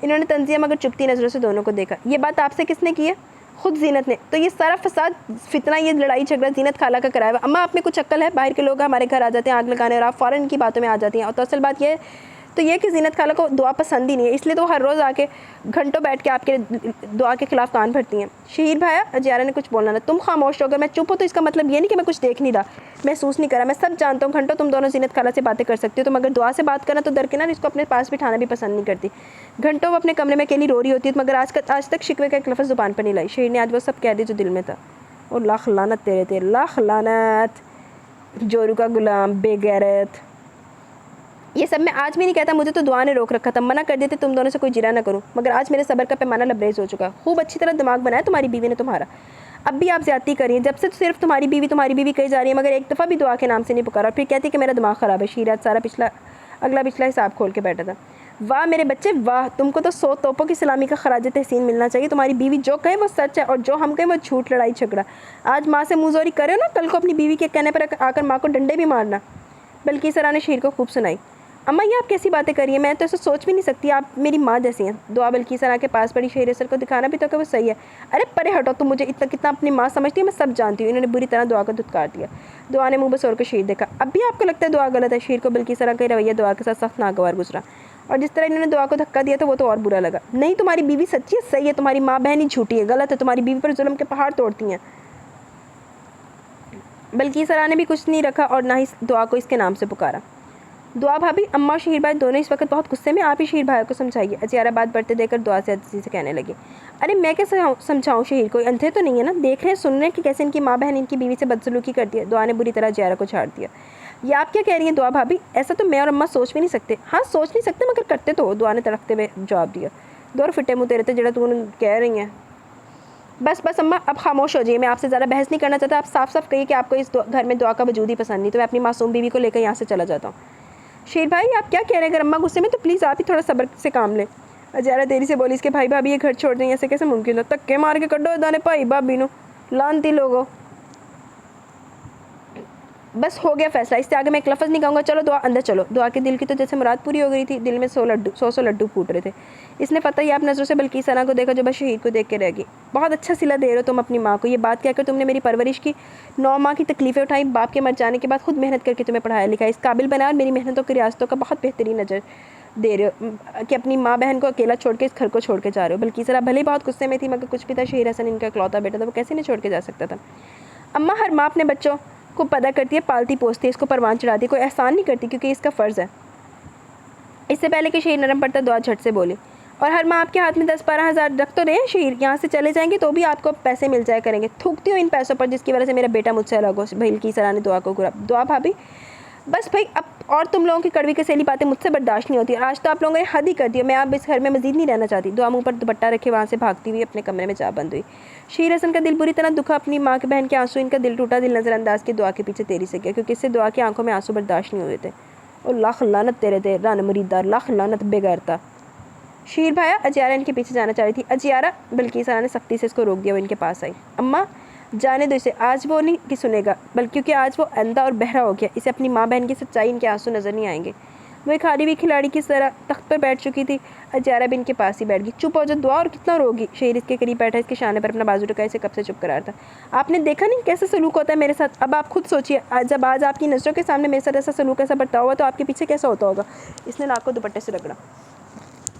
इन्होंने तंजिया मगर चुपती नज़रों से दोनों को देखा। ये बात आपसे किसने की है? खुद जीनत ने। तो ये सारा फसाद फितना, ये लड़ाई झगड़ा जीनत खाला का कराया हुआ। अम्मा आप में कुछ अक्ल है? बाहर के लोग हमारे घर आ जाते हैं आग लगाने और आप फ़ौरन इनकी बातों में आ जाती हैं। और तो असल बात यह है तो ये कि जीनत खाला को दुआ पसंद ही नहीं है, इसलिए तो हर रोज़ आके घंटों बैठ के आपके दुआ के खिलाफ कान भरती हैं। शहीर भाया, ज़ियारा ने कुछ बोलना ना, तुम खामोश हो। अगर मैं चुप हो तो इसका मतलब ये नहीं कि मैं कुछ देख नहीं रहा, महसूस नहीं करा। मैं सब जानता हूँ। घंटों तुम दोनों जीनत खाला से बातें कर सकती हो, तुम अगर दुआ से बात करना तो दरकिनार इसको अपने पास बिठाना भी पसंद नहीं करती। घंटों वो अपने कमरे में अकेली रो रही होती है, मगर आज तक शिकवे का एक लफ्ज़ ज़ुबान पर नहीं लाई। शहीर ने आज वो सब कह दिया जो दिल में था। और लाख लानत तेरे, लाख लानत जोरू का गुलाम, बेगैरत। ये सब मैं आज भी नहीं कहता, मुझे तो दुआ ने रोक रखा था, मना कर देते तुम दोनों से कोई जिरा ना करूं, मगर आज मेरे सब्र का पैमाना लबरेज हो चुका। खूब अच्छी तरह दिमाग बनाया तुम्हारी बीवी ने तुम्हारा। अब भी आप ज़्यादती करिए, जब से तो सिर्फ तुम्हारी बीवी कही जा रही है, मगर एक दफ़ा भी दुआ के नाम से नहीं पुकारा। फिर कहती कि मेरा दिमाग ख़राब है। शीराज सारा अगला पिछला हिसाब खोल के बैठा था। वाह मेरे बच्चे वाह, तुमको तो 100 तोपों की सलामी का खराज तहसीन मिलना चाहिए। तुम्हारी बीवी जो कहे वो सच है और जो हम कहें वो झूठ, लड़ाई झगड़ा। आज माँ से मुँहजोरी करे ना, कल को अपनी बीवी के कहने पर आकर माँ को डंडे भी मारना। बल्कि सरा ने शीर को खूब सुनाई। अम्मा ये आप कैसी बातें करिए, मैं तो ऐसा सोच भी नहीं सकती, आप मेरी माँ जैसी हैं। दुआ बल्कि सरा के पास पड़ी। शहीर सर को दिखाना भी तो कि वो सही है। अरे परे हटो, तुम मुझे इतना कितना अपनी माँ समझती है, मैं सब जानती हूँ। इन्होंने बुरी तरह दुआ को धुतकार दिया। दुआ ने मुँह बसोर को शहीर देखा। अब भी आपको लगता है दुआ गलत है? शहीर को बल्कि सरा का रवैया दुआ के साथ सख्त नागवार गुजरा, और जिस तरह इन्होंने दुआ को धक्का दिया था वो तो और बुरा लगा। नहीं, तुम्हारी बीवी सच्ची है, सही है, तुम्हारी माँ बहन ही झूठी है, गलत है। तुम्हारी बीवी पर जुल्म के पहाड़ तोड़ती हैं। बल्कि सरा ने भी कुछ नहीं रखा और ना ही दुआ को इसके नाम से पुकारा। दुआ भाभी, अम्मा और शहीर भाई दोनों इस वक्त बहुत गुस्से में, आप ही शहीर भाई को समझाइए। ज़ियारा बात बढ़ते देकर दुआ से अजीज़ी से कहने लगी। अरे मैं कैसे समझाऊँ शहीर को, अंधे तो नहीं है ना, देख रहे हैं सुन रहे हैं कि कैसे इनकी माँ बहन इनकी बीवी से बदसलूकी करती है। दुआ ने बुरी तरह ज़ियारा को छाड़ दिया। ये आप क्या कह रही हैं दुआ भाभी? ऐसा तो मैं और अम्मा सोच भी नहीं सकते। हाँ सोच नहीं सकते मगर करते तो। दुआ ने तड़कते हुए जवाब दिया। दौर फिटे मुँह तेरे थे जरा तू कह रही हैं। बस अम्मा अब खामोश हो जाइए, मैं आपसे ज़्यादा बहस नहीं करना चाहता। आप साफ साफ कहिए कि आपको इस घर में दुआ का वजूद ही पसंद नहीं, तो मैं अपनी मासूम बीवी को लेकर यहाँ से चला जाता हूँ। शेर भाई आप क्या कह रहे हैं? अगर अम्मा गुस्से में तो प्लीज़ आप ही थोड़ा सब्र से काम लें। ज़ियारा देरी से बोली। इसके भाई भाभी ये घर छोड़ दें, ऐसे कैसे मुमकिन हो? धक्के मार के कड्डो दाने भाई भाभी नो, लानती लोगो। बस हो गया फैसला, इससे आगे मैं एक लफ्ज़ नहीं कहूँगा। चलो दुआ अंदर चलो। दुआ के दिल की तो जैसे मुराद पूरी हो गई थी, दिल में 100 लड्डू फूट रहे थे। इसने पता ही आप नज़रों से बल्कि सना को देखा जो बस शहीद को देख के रह गई। बहुत अच्छा सिला दे रहे हो तुम अपनी माँ को। ये बात कहकर तुमने मेरी परवरिश की, 9 माह की तकलीफ़ें उठाई, बाप के मर जाने के बाद खुद मेहनत करके तुम्हें पढ़ाया लिखा, इस काबिल बनाया और मेरी मेहनतों की रियासतों का बहुत बेहतरीन दे रहे हो कि अपनी माँ बहन को अकेला छोड़ के इस घर को छोड़ के जा रहे हो। बल्कि भले ही बहुत गुस्से में थी, मगर कुछ भी था, शहीर हसन इनका इकलौता बेटा था, वो कैसे नहीं छोड़ के जा सकता था। अम्मा, हर माँ अपने बच्चों को पैदा करती है, पालती पोसती है, इसको परवान चढ़ाती है, कोई एहसान नहीं करती, क्योंकि इसका फ़र्ज़ है। इससे पहले कि शहीर नरम पड़ता, दुआ झट से बोले, और हर माँ आपके हाथ में 10-12 हज़ार रख तो रहे हैं शहीर, यहाँ से चले जाएंगे तो भी आपको पैसे मिल जाया करेंगे। थूकती हूँ इन पैसों पर जिसकी वजह से मेरा बेटा मुझसे अलग हो। बल्कि सराहने दुआ को दुआ भाभी, बस भाई अब और तुम लोगों की कड़वी कसेली बातें मुझसे बर्दाश्त नहीं होती। आज तो आप लोगों ने हद ही कर दी। मैं अब इस घर में मजीद नहीं रहना चाहती। दुआ मुँह पर दुपट्टा रखे वहाँ से भागती हुई अपने कमरे में जा बंद हुई। शहीर हसन का दिल बुरी तरह दुखा, अपनी माँ के बहन के आंसू, इनका दिल टूटा, दिल नज़रअंदाज की दुआ के पीछे तेरी से गया, क्योंकि इससे दुआ की आंखों में आंसू बर्दाश्त नहीं हुए थे। और लाख लानत तेरे थे रन मुरीदार, लाख लानत बेगैरता। शीर भाया, अजियारा इनके पीछे जाना चाह रही थी। अजियारा, बल्कि सरा ने सख्ती से इसको रोक दिया। वो इनके पास आई। अम्मा जाने दो इसे, आज वो नहीं कि सुनेगा, बल्कि क्योंकि आज वो अंधा और बहरा हो गया। इसे अपनी माँ बहन की सच्चाई, इनके आंसू नज़र नहीं आएंगे। वो एक हारी हुई खिलाड़ी की तरह तख्त पर बैठ चुकी थी। अजियारा भी इनके पास ही बैठ गई। चुप हो जा दुआ, और कितना रोगी। शहीर इसके करीब बैठा, इसके शाने पर अपना बाजू रखा, इसे कब से चुप करा था। आपने देखा नहीं कैसे सलूक होता है मेरे साथ। अब आप खुद सोचिए, जब आज आपकी नज़रों के सामने मेरे साथ ऐसा सलूक, ऐसा बर्ताव हुआ, तो आपके पीछे कैसा होता होगा। इसने नाक को दुपट्टे से रगड़ा।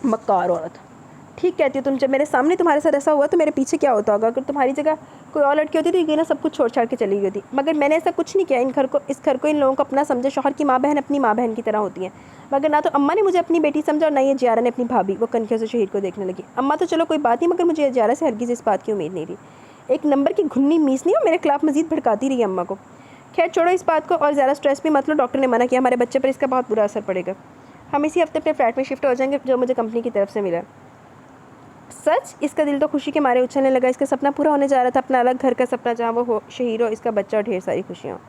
मक्कार औरत, ठीक कहती हो तुम। जब मेरे सामने तुम्हारे साथ ऐसा हुआ तो मेरे पीछे क्या होता होगा। अगर तुम्हारी जगह कोई और लड़की होती तो ये ना सब कुछ छोड़ छाड़ के चली गई होती। मगर मैंने ऐसा कुछ नहीं किया। इस घर को इन लोगों को अपना समझे। शौहर की माँ बहन अपनी माँ बहन की तरह होती हैं। मगर ना तो अम्मा ने मुझे अपनी बेटी समझा और ना ये जियारा ने अपनी भाभी। वो कनखियों से शहीद को देखने लगी। अम्मा तो चलो कोई बात नहीं, मगर मुझे जियारा से हरगिज़ इस बात की उम्मीद नहीं थी। एक नंबर की घुन्नी मीस नहीं हो, मेरे खिलाफ मजीद भड़काती रही अम्मा को। खैर छोड़ो इस बात को, और ज़्यादा स्ट्रेस भी मत लो। डॉक्टर ने मना किया, हमारे बच्चे पर इसका बहुत बुरा असर पड़ेगा। हम इसी हफ्ते अपने फ्लैट में शिफ्ट हो जाएंगे, जो मुझे कंपनी की तरफ से मिला। सच? इसका दिल तो खुशी के मारे उछलने लगा। इसका सपना पूरा होने जा रहा था, अपना अलग घर का सपना, जहाँ वो हो, शहीर हो, इसका बच्चा और ढेर सारी खुशियाँ।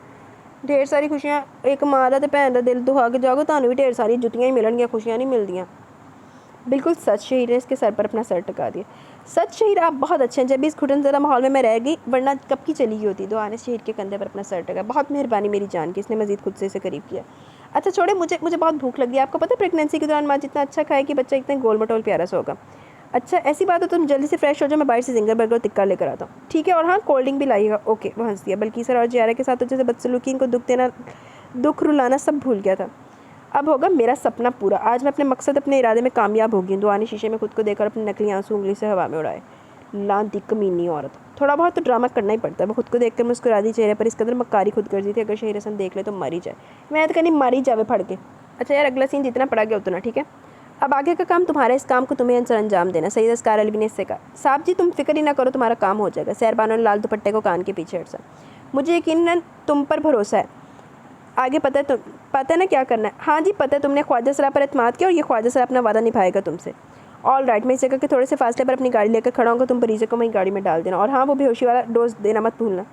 ढेर सारी खुशियाँ। एक माँ का तो भैन का दिल दुहा के जाओगे, तो भी ढेर सारी जुतियाँ ही मिलनगियाँ, खुशियाँ नहीं मिलदियाँ। बिल्कुल सच। शहीर ने इसके सर पर अपना सर टिका दिया। सच शहीर, आप बहुत अच्छे हैं। जब भी इस घुटन ज़रा माहौल में मैं रह गई, वरना कब की चली गई होती। दुआ ने शहीर के कंधे पर अपना सर टिका। बहुत मेहरबानी मेरी जान की। इसने मजीद खुद से इसे करीब किया। अच्छा छोड़े, मुझे बहुत भूख लगी है। आपको पता है प्रेगनेंसी के दौरान माँ जितना अच्छा खाएगी, बच्चा इतना गोल मटोल प्यारा सा होगा। अच्छा ऐसी बात है, तुम जल्दी से फ्रेश हो जाओ, मैं बाहर से जिंगर बर्गर टिक्का लेकर आता हूँ। ठीक है, और हाँ कोल्ड ड्रिंक भी लाइएगा। ओके। वो हंस दिया। बल्कि सर और जियारा के साथ तो जैसे बदसलूकी, इनको दुख रुलाना सब भूल गया था। अब होगा मेरा सपना पूरा। आज मैं अपने मकसद, अपने इरादे में कामयाब होगी। दुआ ने शीशे में खुद को देखकर अपने नकली आंसू उंगली से हवा में उड़ाए। लांती कमीनी औरत, थोड़ा बहुत तो ड्रामा करना ही पड़ता है। वो खुद को देखकर मुस्कुराती, चेहरे पर इस कदर मक्कारी खुद कर दी थी, अगर शहीर हसन देख ले तो मरी जाए। मैं तो कहनी मारी जावे फड़ के। अच्छा यार, अगला सीन जितना पड़ा गया उतना ठीक है। अब आगे का काम तुम्हारा, इस काम को तुम्हें अंजाम देना। सईद अस्कार अलवी ने इससे कहा। साहब जी तुम फिक्र ही ना करो, तुम्हारा काम हो जाएगा। सहरबानो ने लाल दुपट्टे को कान के पीछे हटसा। मुझे यकीनन तुम पर भरोसा है। आगे पता है ना क्या करना है। हाँ जी पता है। तुमने ख्वाजा सरा पर एतमाद किया और ये ख्वाजा सरा अपना वादा निभाएगा तुमसे। All right. मैं इस जगह के थोड़े से फासले पर अपनी गाड़ी लेकर खड़ा होऊंगा, तुम मरीज़ को वहीं गाड़ी में डाल देना। और हाँ वो बेहोशी वाला डोज देना मत भूलना।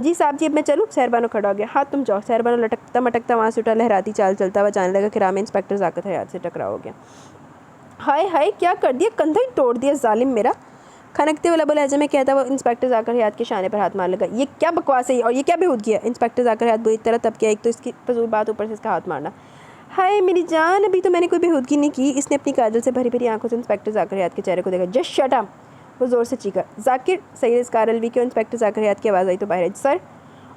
जी साहब जी, अब मैं चलूँ। सहरबानो खड़ा हो गया। हाँ तुम जाओ। सहरबानो लटकता मटकता वहाँ से उठा, लहराती चाल चलता हुआ जाने लगा कि राह में इंस्पेक्टर ज़ाकत हयात से टकराव हो गया। हाय हाय, क्या कर दिया, कंधा ही तोड़ दिया जालिम मेरा। खनकते हुए लबो लहजे में कहता वो इंस्पेक्टर ज़ाकर हयात के शाने पर हाथ मारने लगा। ये क्या बकवास है और ये क्या बेहूदगी है। इंस्पेक्टर ज़ाकर हयात बुरी तरह तब किया। एक तो इसकी फजूल बात, ऊपर से इसका हाथ मारना। हाय मेरी जान, अभी तो मैंने कोई बेहूदगी नहीं की। इसने अपनी काजल से भरी भरी आंखों से इंस्पेक्टर ज़ाकर हयात के चेहरे को देखा। जस्ट शट अप, वो ज़ोर से चीखा। ज़ाकिर, सईद अस्कार अलवी की और इंस्पेक्टर ज़ाकर हयात की आवाज़ आई तो बाहर। सर,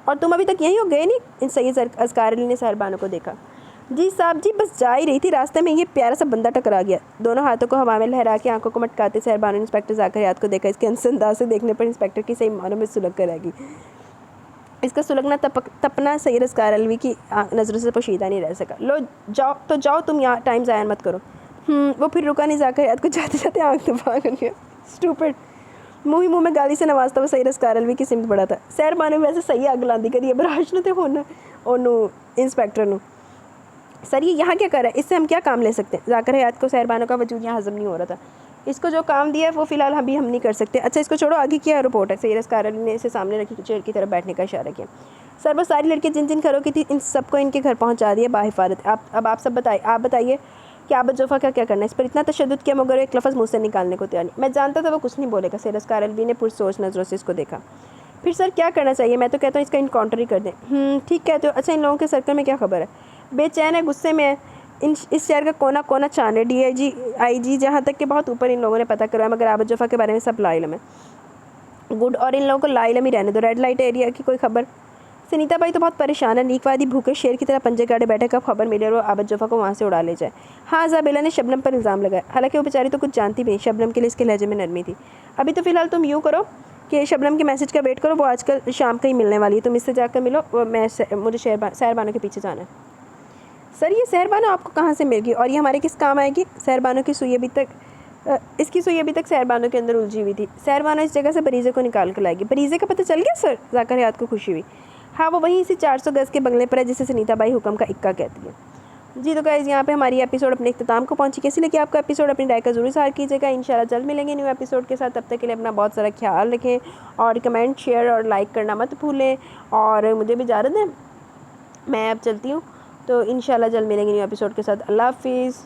और तुम अभी तक यहीं हो गए नहीं। इन सईद अस्कार अलवी ने सहरबानो को देखा। जी साहब जी, बस जा ही रही थी, रास्ते में ये प्यारा सा बंदा टकरा गया। दोनों हाथों को हवा में लहरा के आंखों को मटकाते सहरबानो ने इंस्पेक्टर ज़ाकर हयात को देखा। इसके अंदाज से देखने पर इंस्पेक्टर की सही मानों में सुलग कर रहेगी। इसका सुलगना तपना सईद अस्कार अलवी की नज़रों से पोशीदा नहीं रह सका। लो जाओ तो जाओ, तुम यहाँ टाइम ज़ाया मत करो। वो फिर रुका नहीं। ज़ाकर हयात को जाते जाते आँख दबा कर गया। स्टूपिड। मुँह ही मुँह में गाली से नवाजता हुआ सईद अस्कार अलवी की सिमत बढ़ा था। सहरबानो वैसे सही आग लांदी करिए बराश ने थे होना ओनू इंस्पेक्टर नू। सर ये यहाँ क्या कर रहा है, इससे हम क्या काम ले सकते हैं। ज़ाकर हयात को सहरबानो का वजूद यहाँ हज़म नहीं हो रहा था। इसको जो काम दिया है वो फ़िलहाल हम नहीं कर सकते। अच्छा इसको छोड़ो, आगे क्या रिपोर्ट है। सईद अस्कार अलवी ने इसे सामने रखी चेयर की तरफ बैठने का इशारा किया। सर वो सारी लड़कियाँ जिन जिन घरों की थी, इन सबको इनके घर पहुँचा दिया बाहिफाजत। आप सब बताइए कि आबद जोफ़ा का क्या करना है। इस पर इतना तशद्दुद किया मगर एक लफ्ज़ मुँह से निकालने को तैयार नहीं। मैं जानता था वो कुछ नहीं बोलेगा। सईद अस्कार अलवी ने पुरसोच नज़रों से इसको देखा। फिर सर क्या करना चाहिए। मैं तो कहता हूँ इसका इनकाउंटर ही कर दें। ठीक कहते हो। अच्छा इन लोगों के सर्कल में क्या खबर है। बेचैन है, गुस्से में है। इस शहर का कोना कोना छान है। DIG IG जहाँ तक कि बहुत ऊपर इन लोगों ने पता करवाया, मगर आबद जोफ़ा के बारे में सब लाइलम है। गुड, और इन लोगों को लाइलम ही रहने दो। रेड लाइट एरिया की कोई खबर। सुनीता बाई तो बहुत परेशान है, नीकवादी भूखे शेर की तरह पंजे गाड़े बैठे, कब खबर मिले और वो आबद जोफ़ा को वहाँ से उड़ा ले जाए। हाँ, ज़ाबेला ने शबनम पर इल्ज़ाम लगाया, हालांकि वो बेचारी तो कुछ जानती भी नहीं, शबनम के लिए इसके लहजे में नरमी थी। अभी तो फ़िलहाल तुम यूँ करो कि शबनम के मैसेज का वेट करो, वो आजकल शाम का ही मिलने वाली है, तुम इससे जाकर मिलो, मुझे सहरबानो के पीछे जाना है। सर ये सहरबानो आपको कहाँ से मिल गई और ये हमारे किस काम आएगी? सहरबानो की सुई अभी तक इसकी सुई अभी तक सहरबानो के अंदर उलझी हुई थी। सहरबानो इस जगह से बरीज़े को निकाल कर लाएगी। बरीज़े का पता चल गया सर? ज़ाकर हयात को खुशी हुई। हाँ, वो वहीं इसी 400 गज़ के बंगले पर है जिसे सुनीता बाई हुक्म का इक्का कहती है। जी तो गाइज़, यहाँ पे हमारी एपिसोड अपने इख्तिताम को पहुँची। कैसी लगी आपका एपिसोड? अपनी राय का ज़रूर इज़हार कीजिएगा। इंशाल्लाह जल्द मिलेंगे न्यू एपिसोड के साथ। तब तक के लिए अपना बहुत सारा ख्याल रखें और कमेंट, शेयर और लाइक करना मत भूलें। और मुझे भी इजाज़त दें, मैं अब चलती हूँ। तो इंशाल्लाह जल्द मिलेंगे न्यू एपिसोड के साथ। अल्लाह हाफ़िज़।